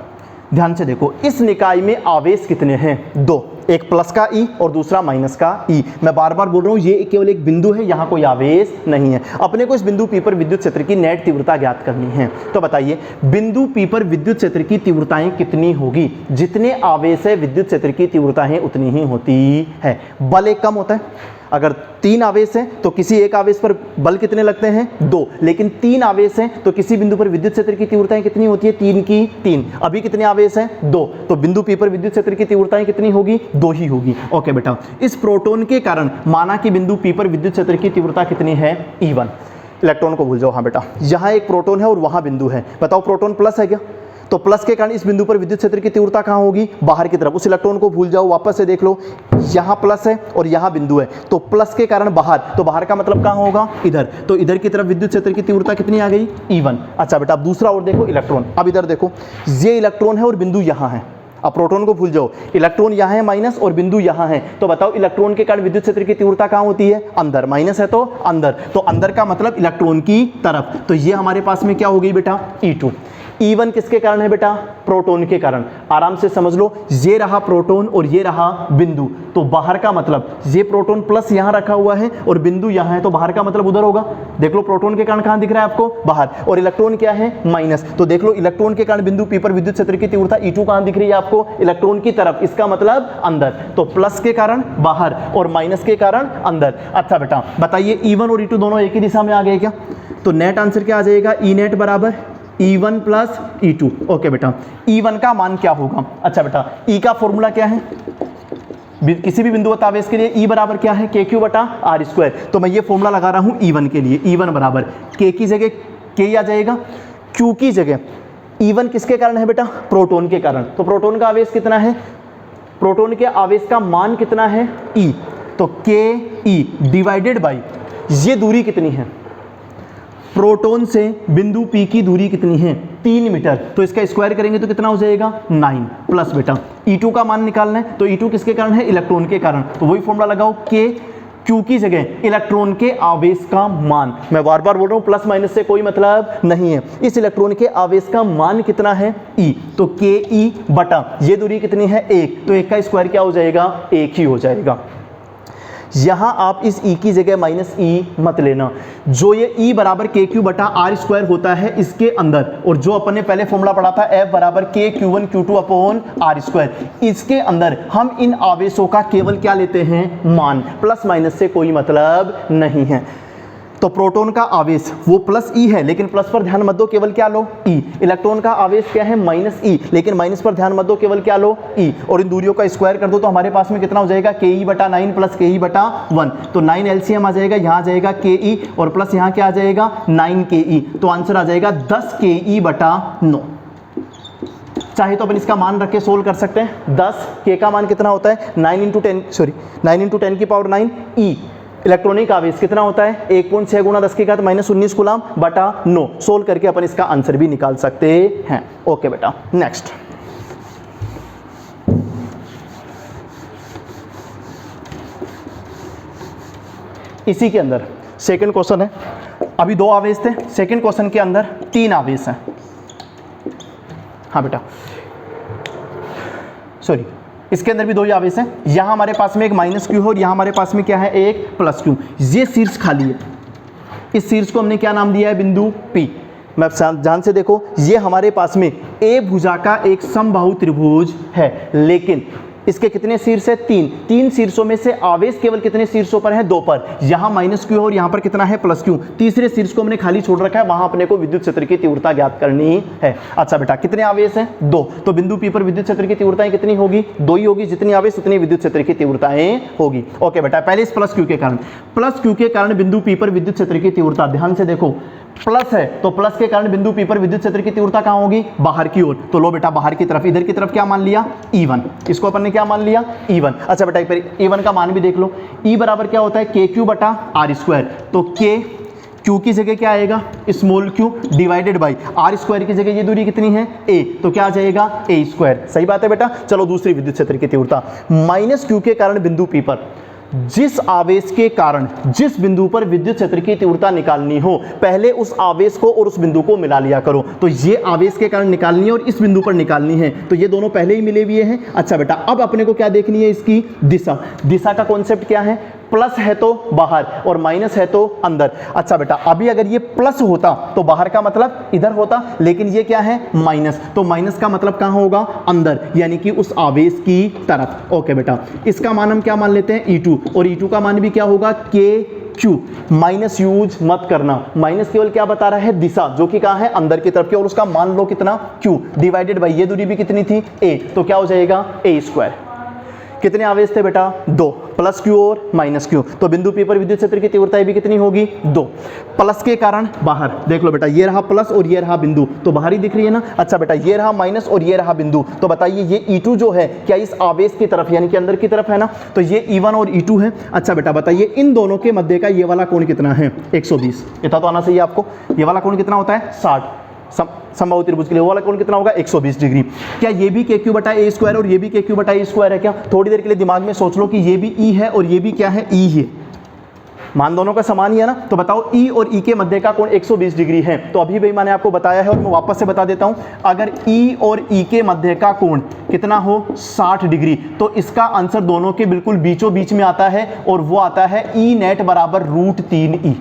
ध्यान से देखो, इस निकाय में आवेश कितने हैं दो, एक प्लस का E और दूसरा माइनस का E। मैं बार बार बोल रहा हूँ ये केवल एक बिंदु है, यहाँ कोई आवेश नहीं है। अपने को इस बिंदु P पर विद्युत क्षेत्र की नेट तीव्रता ज्ञात करनी है, तो बताइए बिंदु P पर विद्युत क्षेत्र की तीव्रताएं कितनी होगी। जितने आवेश है विद्युत क्षेत्र की तीव्रताएं उतनी ही होती है। बल एक कम होता है, अगर 3 आवेश हैं तो किसी एक आवेश पर बल कितने लगते हैं 2, लेकिन 3 आवेश हैं तो किसी बिंदु पर विद्युत क्षेत्र की तीव्रताएं कितनी होती है 3 की 3। अभी कितने आवेश हैं 2, तो बिंदु P पर विद्युत क्षेत्र की तीव्रताएं कितनी होगी 2 ही होगी। ओके बेटा, इस प्रोटॉन के कारण माना कि बिंदु P पर विद्युत क्षेत्र की तीव्रता कितनी है E1। इलेक्ट्रॉन को भूल जाओ, हाँ बेटा यहाँ एक प्रोटॉन है और वहाँ बिंदु है, बताओ प्रोटॉन प्लस है क्या, तो प्लस के कारण इस बिंदु पर विद्युत क्षेत्र की तीव्रता कहाँ होगी बाहर की तरफ। उस इलेक्ट्रॉन को भूल जाओ, वापस से देख लो, यहाँ प्लस है और यहाँ बिंदु है, तो प्लस के कारण बाहर, तो बाहर का मतलब कहाँ होगा इधर, तो इधर की तरफ विद्युत क्षेत्र की तीव्रता कितनी आ गई E1। अच्छा बेटा, अब दूसरा और देखो इलेक्ट्रॉन, अब इधर देखो ये इलेक्ट्रॉन है और बिंदु यहाँ है। अब प्रोटॉन को भूल जाओ, इलेक्ट्रॉन यहाँ है माइनस और बिंदु यहाँ है, तो बताओ इलेक्ट्रॉन के कारण विद्युत क्षेत्र की तीव्रता कहाँ होती है अंदर, माइनस है तो अंदर, तो अंदर का मतलब इलेक्ट्रॉन की तरफ, तो ये हमारे पास में क्या हो गई बेटा E2। E1 किसके कारण है बेटा प्रोटॉन के कारण। आराम से समझ लो, ये रहा प्रोटॉन और ये रहा बिंदु, तो बाहर का मतलब ये प्रोटॉन प्लस यहाँ रखा हुआ है और बिंदु यहाँ है, तो बाहर का मतलब उधर होगा। देख लो प्रोटॉन के कारण कहाँ दिख रहा है आपको बाहर, और इलेक्ट्रॉन क्या है माइनस, तो देख लो इलेक्ट्रॉन के कारण बिंदु P पर विद्युत क्षेत्र की तीव्रता E2 कहाँ दिख रही है आपको इलेक्ट्रॉन की तरफ, इसका मतलब अंदर, तो प्लस के कारण बाहर और माइनस के कारण अंदर। अच्छा बेटा बताइए E1 और E2 दोनों एक ही दिशा में आ गए क्या, तो नेट आंसर क्या आ जाएगा E नेट बराबर E1 प्लस E2। ओके बेटा, E1 का मान क्या होगा। अच्छा बेटा, E का फॉर्मूला क्या है, किसी भी बिंदुवत आवेश के लिए E बराबर क्या है KQ बटा R स्क्वायर, तो मैं ये फॉर्मूला लगा रहा हूँ E1 के लिए, E1 बराबर K की जगह K आ जाएगा, Q की जगह E1 किसके कारण है बेटा प्रोटॉन के कारण, तो प्रोटॉन का आवेश कितना है, प्रोटॉन के आवेश का मान कितना है E, तो KE डिवाइडेड बाई ये दूरी कितनी है, प्रोटॉन से बिंदु P की दूरी कितनी है 3 मीटर, तो इसका स्क्वायर करेंगे तो कितना हो जाएगा 9 प्लस बेटा E2 का मान निकालना है, तो E2 किसके कारण है इलेक्ट्रॉन के कारण, तो वही फॉर्मूला लगाओ K Q की जगह इलेक्ट्रॉन के आवेश का मान। मैं बार बार बोल रहा हूँ प्लस माइनस से कोई मतलब नहीं है, इस इलेक्ट्रॉन के आवेश का मान कितना है E, तो KE बटा ये दूरी कितनी है 1, तो 1 का स्क्वायर क्या हो जाएगा 1 ही हो जाएगा। यहाँ आप इस E की जगह माइनस E मत लेना, जो ये E बराबर KQ बटा R स्क्वायर होता है इसके अंदर, और जो अपन ने पहले फॉर्मूला पढ़ा था F बराबर KQ1 Q2 upon R square, इसके अंदर हम इन आवेशों का केवल क्या लेते हैं मान, प्लस माइनस से कोई मतलब नहीं है। तो प्रोटॉन का आवेश वो प्लस E है, लेकिन प्लस पर ध्यान मत दो, केवल क्या लो E। इलेक्ट्रॉन का आवेश क्या है माइनस E, लेकिन माइनस पर ध्यान मत दो, केवल क्या लो E, और इन दूरियों का स्क्वायर कर दो तो हमारे पास में कितना हो जाएगा KE बटा 9 प्लस KE बटा 1, तो 9 LCM आ जाएगा, यहाँ आ जाएगा KE और प्लस यहाँ क्या आ जाएगा 9 KE, तो आंसर आ जाएगा 10 KE बटा 9। चाहे तो अपन इसका मान रख के सोल्व कर सकते हैं। 10 K का मान कितना होता है 9 इंटू 10 की पावर 9 E इलेक्ट्रॉनिक आवेश कितना होता है 1.6 गुणा 10 की घात -19 कूलम बटा 9। सोल्व करके अपन इसका आंसर भी निकाल सकते हैं। ओके बेटा, नेक्स्ट इसी के अंदर सेकंड क्वेश्चन है। अभी 2 आवेश थे, सेकंड क्वेश्चन के अंदर 3 आवेश हैं। हाँ बेटा, सॉरी, इसके अंदर भी 2 ही आवेश हैं। यहाँ हमारे पास में एक -q है और यहाँ हमारे पास में क्या है एक +q। ये शीर्ष खाली है, इस शीर्ष को हमने क्या नाम दिया है बिंदु P। मैं ध्यान से देखो, ये हमारे पास में A भुजा का एक समबाहु त्रिभुज है, लेकिन इसके कितने शीर्ष है 3 शीर्षों में से आवेश केवल कितने शीर्षों पर है 2 पर। यहाँ -q है और यहाँ पर कितना है +q। तीसरे शीर्ष को हमने खाली छोड़ रखा है, वहां अपने को विद्युत क्षेत्र की तीव्रता ज्ञात करनी है। अच्छा बेटा, कितने आवेश हैं 2, तो बिंदु P पर विद्युत क्षेत्र की तीव्रताएं कितनी होगी 2 ही होगी। जितनी आवेश उतनी विद्युत क्षेत्र की तीव्रताएं होगी। ओके बेटा, पहले इस +q के कारण बिंदु P पर विद्युत क्षेत्र की तीव्रता, ध्यान से देखो प्लस है तो प्लस के कारण बिंदु P पर विद्युत क्षेत्र की तीव्रता कहां होगी बाहर की ओर। तो लो बेटा, बाहर की तरफ, इधर की तरफ क्या मान लिया E1, इसको अपन ने क्या मान लिया E1। अच्छा बेटा, एक बार E1 का मान भी देख लो। E बराबर क्या होता है KQ बटा R²। तो K Q की जगह क्या आएगा small q divided by R² की जगह ये दूरी कितनी है A, तो क्या आ जाएगा A²। सही बात है बेटा। चलो दूसरी विद्युत क्षेत्र की तीव्रता, -q के कारण बिंदु P पर जिस आवेश के कारण जिस बिंदु पर विद्युत क्षेत्र की तीव्रता निकालनी हो, पहले उस आवेश को और उस बिंदु को मिला लिया करो। तो ये आवेश के कारण निकालनी है और इस बिंदु पर निकालनी है, तो ये दोनों पहले ही मिले हुए हैं। अच्छा बेटा, अब अपने को क्या देखनी है इसकी दिशा। दिशा का कॉन्सेप्ट क्या है, प्लस है तो बाहर और माइनस है तो अंदर। अच्छा बेटा, अभी अगर ये प्लस होता तो बाहर का मतलब इधर होता, लेकिन ये क्या है माइनस, तो माइनस का मतलब कहां होगा अंदर, यानी कि उस आवेश की तरफ। ओके बेटा, इसका मान हम क्या मान लेते हैं E2, और E2 का मान भी क्या होगा KQ। माइनस यूज मत करना, माइनस केवल क्या बता रहा है दिशा, जो कि कहां है अंदर की तरफ की, और उसका मान लो कितना Q डिवाइडेड बाई ये दूरी भी कितनी थी A, तो क्या हो जाएगा A²। कितने आवेश थे बेटा 2, +q और -q। तो बिंदु P पर विद्युत क्षेत्र की तीव्रता भी कितनी होगी 2। प्लस के कारण बाहर देख लो बेटा, ये रहा प्लस और ये रहा बिंदु, तो बाहर ही दिख रही है ना। अच्छा बेटा, ये रहा माइनस और ये रहा बिंदु, तो बताइए ये E2 जो है क्या इस आवेश की तरफ यानी कि अंदर की तरफ है ना, तो ये E1 और E2 है। अच्छा बेटा बताइए इन दोनों के मध्य का ये वाला कोण कितना है 120। इतना तो आना चाहिए आपको। ये वाला कोण कितना होता है 60। समबाहु त्रिभुज के लिए वो वाला कोण कितना होगा 120 डिग्री। क्या ये भी KQ बटा A² और ये भी KQ बटा A² है क्या? थोड़ी देर के लिए दिमाग में सोच लो कि ये भी E है और ये भी क्या है E है, मान दोनों का समान ही है ना। तो बताओ E और E के मध्य का कोण 120 डिग्री है। तो अभी भाई मैंने आपको बताया है और मैं वापस से बता देता हूं, अगर E और E के मध्य का कोण कितना हो 60 डिग्री, तो इसका आंसर दोनों के बिल्कुल बीचों बीच में आता है और वो आता है E नेट बराबर √3E।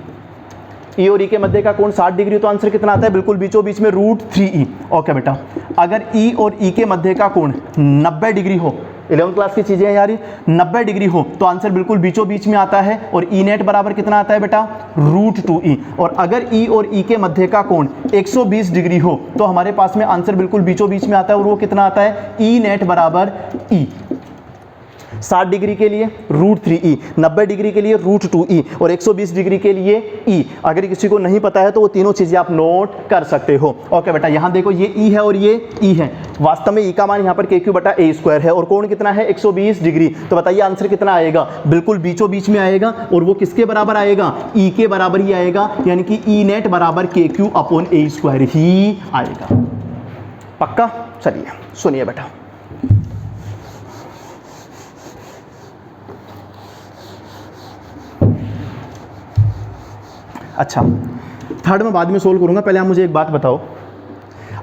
E और E के मध्य का कोण 60 डिग्री, तो आंसर कितना आता है बिल्कुल बीचों बीच में √3E। ओके बेटा, अगर E और E के मध्य का कोण 90 डिग्री हो, 11th क्लास की चीजें यार, 90 डिग्री हो तो आंसर बिल्कुल बीचों बीच में आता है और E नेट बराबर कितना आता है बेटा √2E। और अगर E और E के मध्य का कोण 120 डिग्री हो तो हमारे पास में आंसर बिल्कुल बीचों बीच में आता है और वो कितना आता है E नेट बराबर E। 60 डिग्री के लिए √3E, 90 डिग्री के लिए √2E और 120 डिग्री के लिए E। अगर किसी को नहीं पता है तो वो तीनों चीजें आप नोट कर सकते हो। ओके बेटा, यहाँ देखो ये E है और ये E है। वास्तव में E का मान यहाँ पर KQ बटा A² है और कोण कितना है 120 डिग्री। तो बताइए आंसर कितना आएगा, बिल्कुल बीचों बीच में आएगा और वो किसके बराबर आएगा E के बराबर ही आएगा, यानी कि E नेट बराबर KQ अपॉन A² ही आएगा। पक्का? चलिए सुनिए बेटा, अच्छा थर्ड में बाद में सोल्व करूंगा, पहले आप मुझे एक बात बताओ,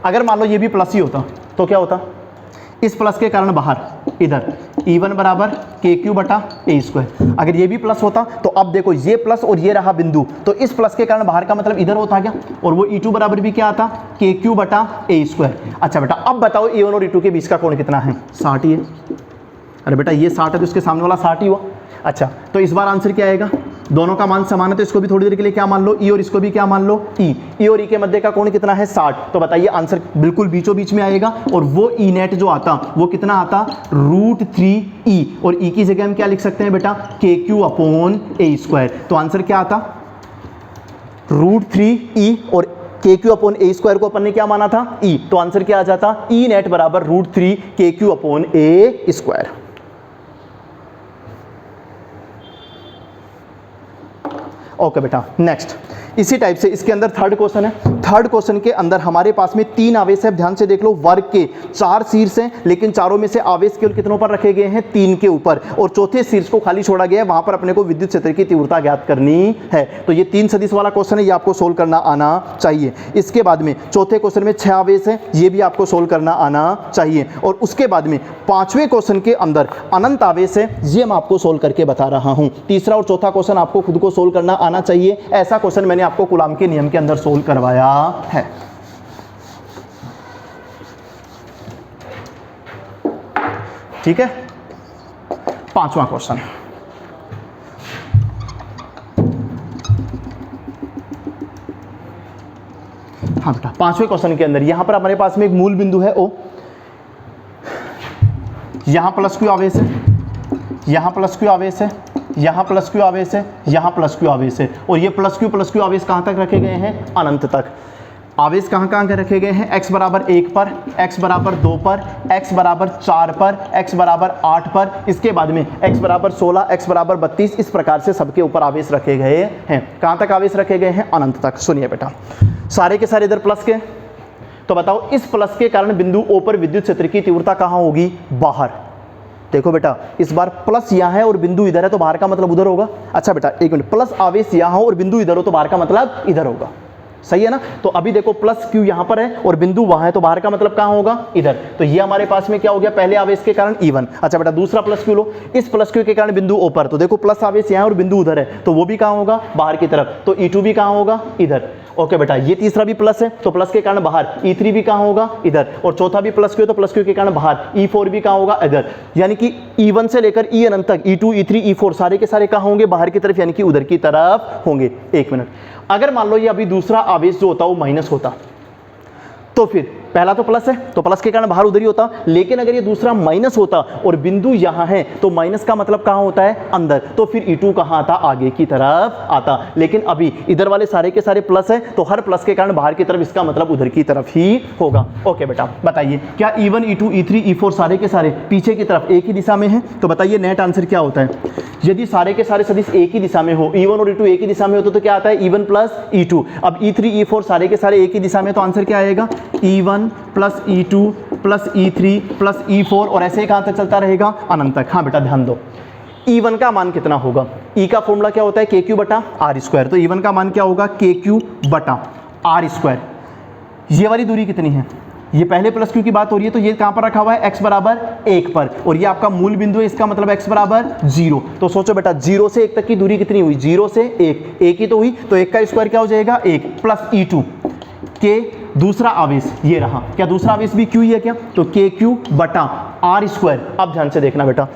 अगर मान लो ये भी प्लस ही होता तो क्या होता, इस प्लस के कारण बाहर इधर E1 बराबर KQ बटा A²। अगर ये भी प्लस होता तो अब देखो ये प्लस और ये रहा बिंदु, तो इस प्लस के कारण बाहर का मतलब इधर होता क्या, और वो E2 बराबर भी क्या आता KQ बटा A²। अच्छा बेटा अब बताओ E1 और E2 के बीच का कोण कितना है 60 ही है। अरे बेटा ये 60 है तो इसके सामने वाला 60 ही हुआ। अच्छा तो इस बार आंसर क्या आएगा, दोनों का मान समान है तो इसको भी थोड़ी देर के लिए क्या मान लो E और इसको भी क्या मान लो E। E और E के मध्य का कोण कितना है 60, तो बताइए आंसर बिल्कुल बीचों बीच में आएगा और वो E नेट जो आता वो कितना आता √3E और E की जगह हम क्या लिख सकते हैं बेटा KQ अपॉन A²। तो आंसर क्या आता √3E और KQ अपॉन A² को अपन ने क्या माना था E, तो आंसर क्या आ जाता E नेट बराबर √3 KQ अपॉन A²। ओके बेटा नेक्स्ट इसी टाइप से इसके अंदर थर्ड क्वेश्चन है। थर्ड क्वेश्चन के अंदर हमारे पास में 3 आवेश है, ध्यान से देख लो। वर्ग के 4 शीर्ष हैं, लेकिन चारों में से आवेश केवल कितनों पर रखे गए हैं? 3 के ऊपर, और चौथे शीर्ष को खाली छोड़ा गया है, वहां पर अपने को विद्युत क्षेत्र की तीव्रता ज्ञात करनी है। तो ये 3 सदिश वाला क्वेश्चन है, ये आपको सोल्व करना आना चाहिए। इसके बाद में चौथे क्वेश्चन में 6 आवेश है, ये भी आपको सोल्व करना आना चाहिए। और उसके बाद में 5वें क्वेश्चन के अंदर अनंत आवेश है, ये मैं आपको सोल्व करके बता रहा हूं। तीसरा और चौथा क्वेश्चन आपको खुद को सोल्व करना आना चाहिए। ऐसा क्वेश्चन मैंने आपको कूलाम के नियम के अंदर सोल्व करवाया है। ठीक है, 5वां क्वेश्चन। हाँ बेटा, 5वें क्वेश्चन के अंदर यहां पर हमारे पास में एक मूल बिंदु है O, यहां प्लस क्यू आवेश है, यहां प्लस क्यू आवेश है, यहाँ प्लस क्यू आवेश है, यहाँ प्लस क्यू आवेश है, और ये प्लस क्यू आवेश कहाँ तक रखे गए हैं? अनंत तक। आवेश कहाँ कहाँ के रखे गए हैं? x बराबर 1 पर, x बराबर 2 पर, x बराबर 4 पर, x बराबर 8 पर, इसके बाद में x बराबर 16, x बराबर 32, इस प्रकार से सबके ऊपर आवेश रखे गए हैं। कहाँ तक आवेश रखे गए हैं? अनंत तक। सुनिए बेटा, सारे के सारे इधर प्लस के, तो बताओ इस प्लस के कारण बिंदु O पर विद्युत क्षेत्र की तीव्रता कहाँ होगी? बाहर। देखो बेटा, इस बार प्लस यहाँ है और बिंदु इधर है, तो बाहर का मतलब उधर होगा। अच्छा बेटा एक मिनट, प्लस आवेश यहाँ हो और बिंदु इधर हो, तो बाहर का मतलब इधर होगा। सही है ना? तो अभी देखो प्लस क्यू यहाँ पर है और बिंदु वहां है, तो बाहर का मतलब कहाँ होगा? इधर। तो ये हमारे पास में क्या हो गया? पहले आवेश के कारण E1। अच्छा बेटा, दूसरा प्लस क्यू लो, इस प्लस क्यू के कारण बिंदु O पर, तो देखो प्लस आवेश यहाँ और बिंदु उधर है, तो वो भी कहाँ होगा? बाहर की तरफ। तो E2 भी कहाँ होगा? इधर। ओके बेटा, ये तीसरा भी प्लस है, तो प्लस के कारण बाहर। E3 भी कहाँ होगा? इधर। और चौथा भी प्लस क्यू, तो प्लस क्यू के कारण बाहर। E4 भी कहाँ होगा? इधर। यानी कि E1 से लेकर E अनंत तक, E2, E3, E4 सारे के सारे कहाँ होंगे? बाहर की तरफ, यानी कि उधर की तरफ होंगे। एक मिनट, अगर मान लो ये अभी दूसरा आवेश जो होता वो माइनस होता, तो फिर पहला तो प्लस है, तो प्लस के कारण बाहर उधर ही होता। लेकिन अगर ये दूसरा माइनस होता और बिंदु यहां है, तो माइनस का मतलब कहां होता है? अंदर। तो फिर E2 कहां आता? आगे की तरफ आता। लेकिन अभी इधर वाले सारे के सारे प्लस है, तो हर प्लस के कारण बाहर की तरफ, इसका मतलब उधर की तरफ ही होगा। ओके बेटा, बताइए क्या E1, E2, E3, E4 सारे के सारे पीछे की तरफ एक ही दिशा में है? तो बताइए नेट आंसर क्या होता है? यदि सारे के सारे सदिश एक ही दिशा में हो, E1 और E2 एक ही दिशा में होते, तो क्या आता है? E1 plus E2। अब E3, E4 सारे के सारे एक ही दिशा में, तो आंसर क्या आएगा? E1 plus E2 plus E3 plus E4, और ऐसे ही कहाँ तक चलता रहेगा? अनंत तक। हाँ बेटा ध्यान दो, E1 का मान कितना होगा? E का फॉर्मूला क्या होता है? KQ बटा R स्क्वायर। तो E1 का मान क्या होगा? KQ बटा R स्क्वायर। ये वाली दूरी कितनी है? ये पहले प्लस क्यू की बात हो रही है, तो ये कहां पर रखा हुआ है? x बराबर 1 पर, और ये आपका मूल बिंदु है, इसका मतलब x बराबर 0। तो सोचो बेटा 0 से 1 तक की दूरी कितनी हुई? 0 से 1 ही तो हुई, तो 1 का स्क्वायर क्या हो जाएगा? 1 प्लस E2 के दूसरा आवेश ये रहा, क्या दूसरा आवेश भी Q ही है क्या? तो KQ बटा R स्क्वायर। अब ध्यान से देखना बेटा,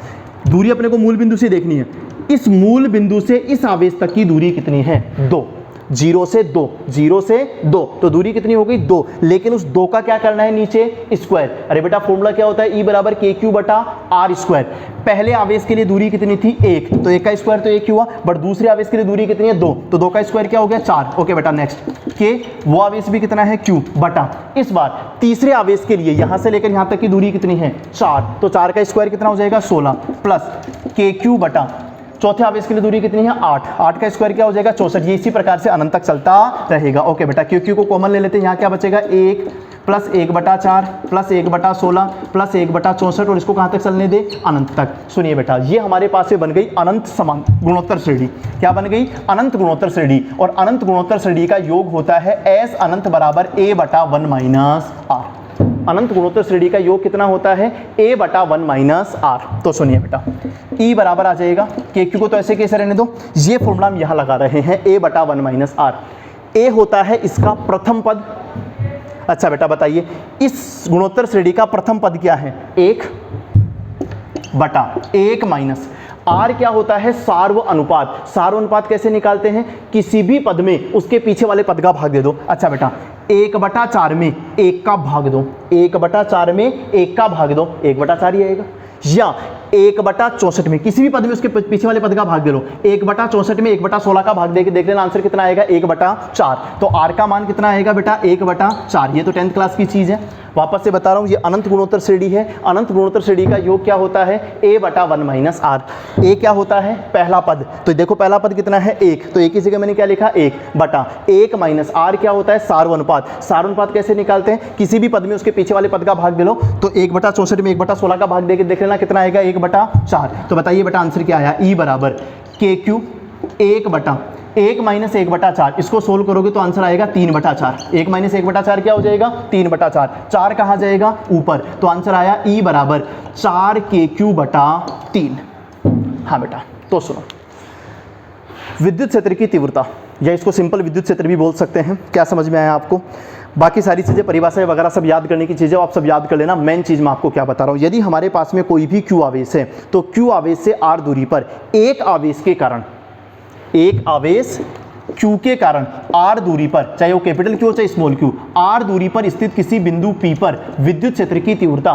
दूरी अपने को मूल बिंदु से देखनी है। इस मूल बिंदु से इस आवेश तक की दूरी कितनी है? 2। 0 से 2, 0 से 2, तो दूरी कितनी हो गई? 2। लेकिन उस 2 का क्या करना है? नीचे स्क्वायर। अरे बेटा फॉर्मूला क्या होता है? E बराबर KQ बटा R स्क्वायर। पहले आवेश के लिए दूरी कितनी थी? 1, तो 1 का स्क्वायर तो 1 हुआ, बट दूसरे आवेश के लिए दूरी कितनी है? 2, तो 2 का स्क्वायर क्या हो गया? 4। ओके बेटा नेक्स्ट, K वो आवेश भी कितना है? Q बटा, इस बार तीसरे आवेश के लिए यहां से लेकर यहां तक की दूरी कितनी है? 4, तो 4 का स्क्वायर कितना हो जाएगा? 16 प्लस KQ बटा चौथे आवेश के लिए दूरी कितनी है? 8, 8 का स्क्वायर क्या हो जाएगा? 64। ये इसी प्रकार से अनंत तक चलता रहेगा। ओके बेटा, क्यू को कॉमन ले लेते हैं, यहाँ क्या बचेगा? 1 प्लस 1 बटा 4 प्लस 1 बटा 16 प्लस 1 बटा 64, और इसको कहाँ तक चलने दे? अनंत तक। सुनिए बेटा, ये हमारे पास से बन गई अनंत समान गुणोत्तर श्रेणी। क्या बन गई? अनंत गुणोत्तर श्रेणी। और अनंत गुणोत्तर श्रेणी का योग होता है S अनंत बराबर A बटा 1 माइनस R। अनंत गुणोत्तर श्रेणी का योग कितना होता है? A बटा 1 माइनस R। तो सुनिए बेटा, E बराबर आ जाएगा, KQ को तो ऐसे कैसे रहने दो, ये फॉर्मूला हम यहाँ लगा रहे हैं, A बटा 1 माइनस R। A होता है इसका प्रथम पद। अच्छा बेटा बताइए, इस गुणोत्तर श्रेणी का प्रथम पद क्या है? 1 बटा 1 माइनस R क्या होता है? सार्व अनुपात। सार्व अनुपात कैसे निकालते हैं? किसी भी पद में उसके पीछे वाले पद का भाग दे दो। अच्छा बेटा, 1 बटा 4 में 1 का भाग दो, 1 बटा 4 में 1 का भाग दो, 1 बटा 4 ही आएगा। या 1 बटा 64 में किसी भी पद में उसके पीछे वाले पद का भाग दे लो, 1 बटा 64 में 1 बटा 16 का भाग देख लेना, आंसर कितना आएगा? 1 बटा 4। तो R का मान कितना आएगा बेटा? 1 बटा 4। ये तो 10th क्लास की चीज़ है। वापस से बता रहा हूँ, ये अनंत गुणोत्तर श्रेणी है। अनंत गुणोत्तर श्रेणी का योग क्या होता है, a/1 माइनस आर। a क्या होता है, पहला पद, तो देखो पहला पद कितना है 1, तो 1 की जगह मैंने क्या लिखा 1/1 माइनस आर क्या होता है, सार्वनुपात। सार्वनुपात कैसे निकालते हैं, किसी भी पद में उसके पीछे वाले पद का भाग दे लो, तो 1/64 में 1/16 का भाग देके देख लेना कितना आएगा 1/4। तो बताइए बेटा आंसर क्या आया, E बराबर KQ 1 माइनस 1/4। इसको सोल्व करोगे तो आंसर आएगा 3/4। 1 माइनस 1/4 क्या हो जाएगा 3/4। 4 कहाँ जाएगा ऊपर, तो आंसर आया E बराबर 4KQ/3। हाँ बेटा, तो सुनो, विद्युत क्षेत्र की तीव्रता, या इसको सिंपल विद्युत क्षेत्र भी बोल सकते हैं। क्या समझ में आया आपको? बाकी सारी चीज़ें परिभाषा वगैरह सब याद करने की चीज़ें आप सब याद कर लेना। मेन चीज़ मैं आपको क्या बता रहा हूँ, यदि हमारे पास में कोई भी Q आवेश है, तो Q आवेश से R दूरी पर एक आवेश के कारण, एक आवेश Q के कारण R दूरी पर, चाहे वो कैपिटल Q हो चाहे स्मॉल q, R दूरी पर स्थित किसी बिंदु P पर विद्युत क्षेत्र की तीव्रता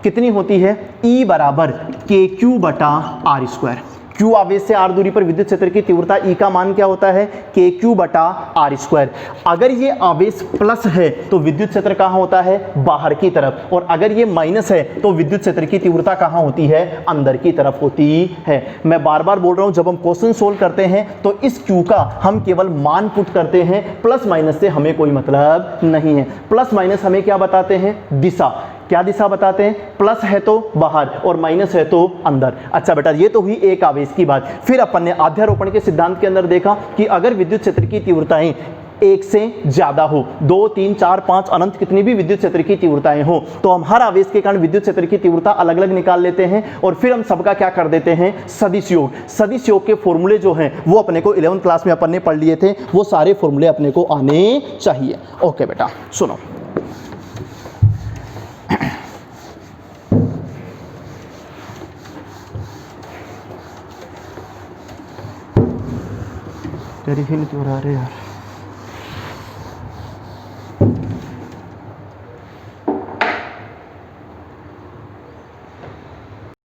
कितनी होती है, E बराबर KQ/R²। Q आवेश से R दूरी पर विद्युत क्षेत्र की तीव्रता E का मान क्या होता है, KQ/R²। अगर ये आवेश प्लस है तो विद्युत क्षेत्र कहाँ होता है, बाहर की तरफ, और अगर ये माइनस है तो विद्युत क्षेत्र की तीव्रता कहाँ होती है, अंदर की तरफ होती है। मैं बार बार बोल रहा हूँ, जब हम क्वेश्चन सोल्व करते हैं तो इस Q का हम केवल मान पुट करते हैं, प्लस माइनस से हमें कोई मतलब नहीं है। प्लस माइनस हमें क्या बताते हैं, दिशा। क्या दिशा बताते हैं, प्लस है तो बाहर और माइनस है तो अंदर। अच्छा बेटा, ये तो हुई एक आवेश की बात। फिर अपन ने अध्यारोपण के सिद्धांत के अंदर देखा कि अगर विद्युत क्षेत्र की तीव्रताएं एक से ज्यादा हो, 2, 3, 4, 5 अनंत कितनी भी विद्युत क्षेत्र की तीव्रताएं हो, तो हम हर आवेश के कारण विद्युत क्षेत्र की तीव्रता अलग अलग निकाल लेते हैं और फिर हम सबका क्या कर देते हैं, सदिश योग। सदिश योग के फॉर्मूले जो हैं वो अपने को 11th क्लास में अपन ने पढ़ लिए थे, वो सारे फॉर्मूले अपने को आने चाहिए। ओके बेटा सुनो, तेरी ही नहीं हो रहा यार।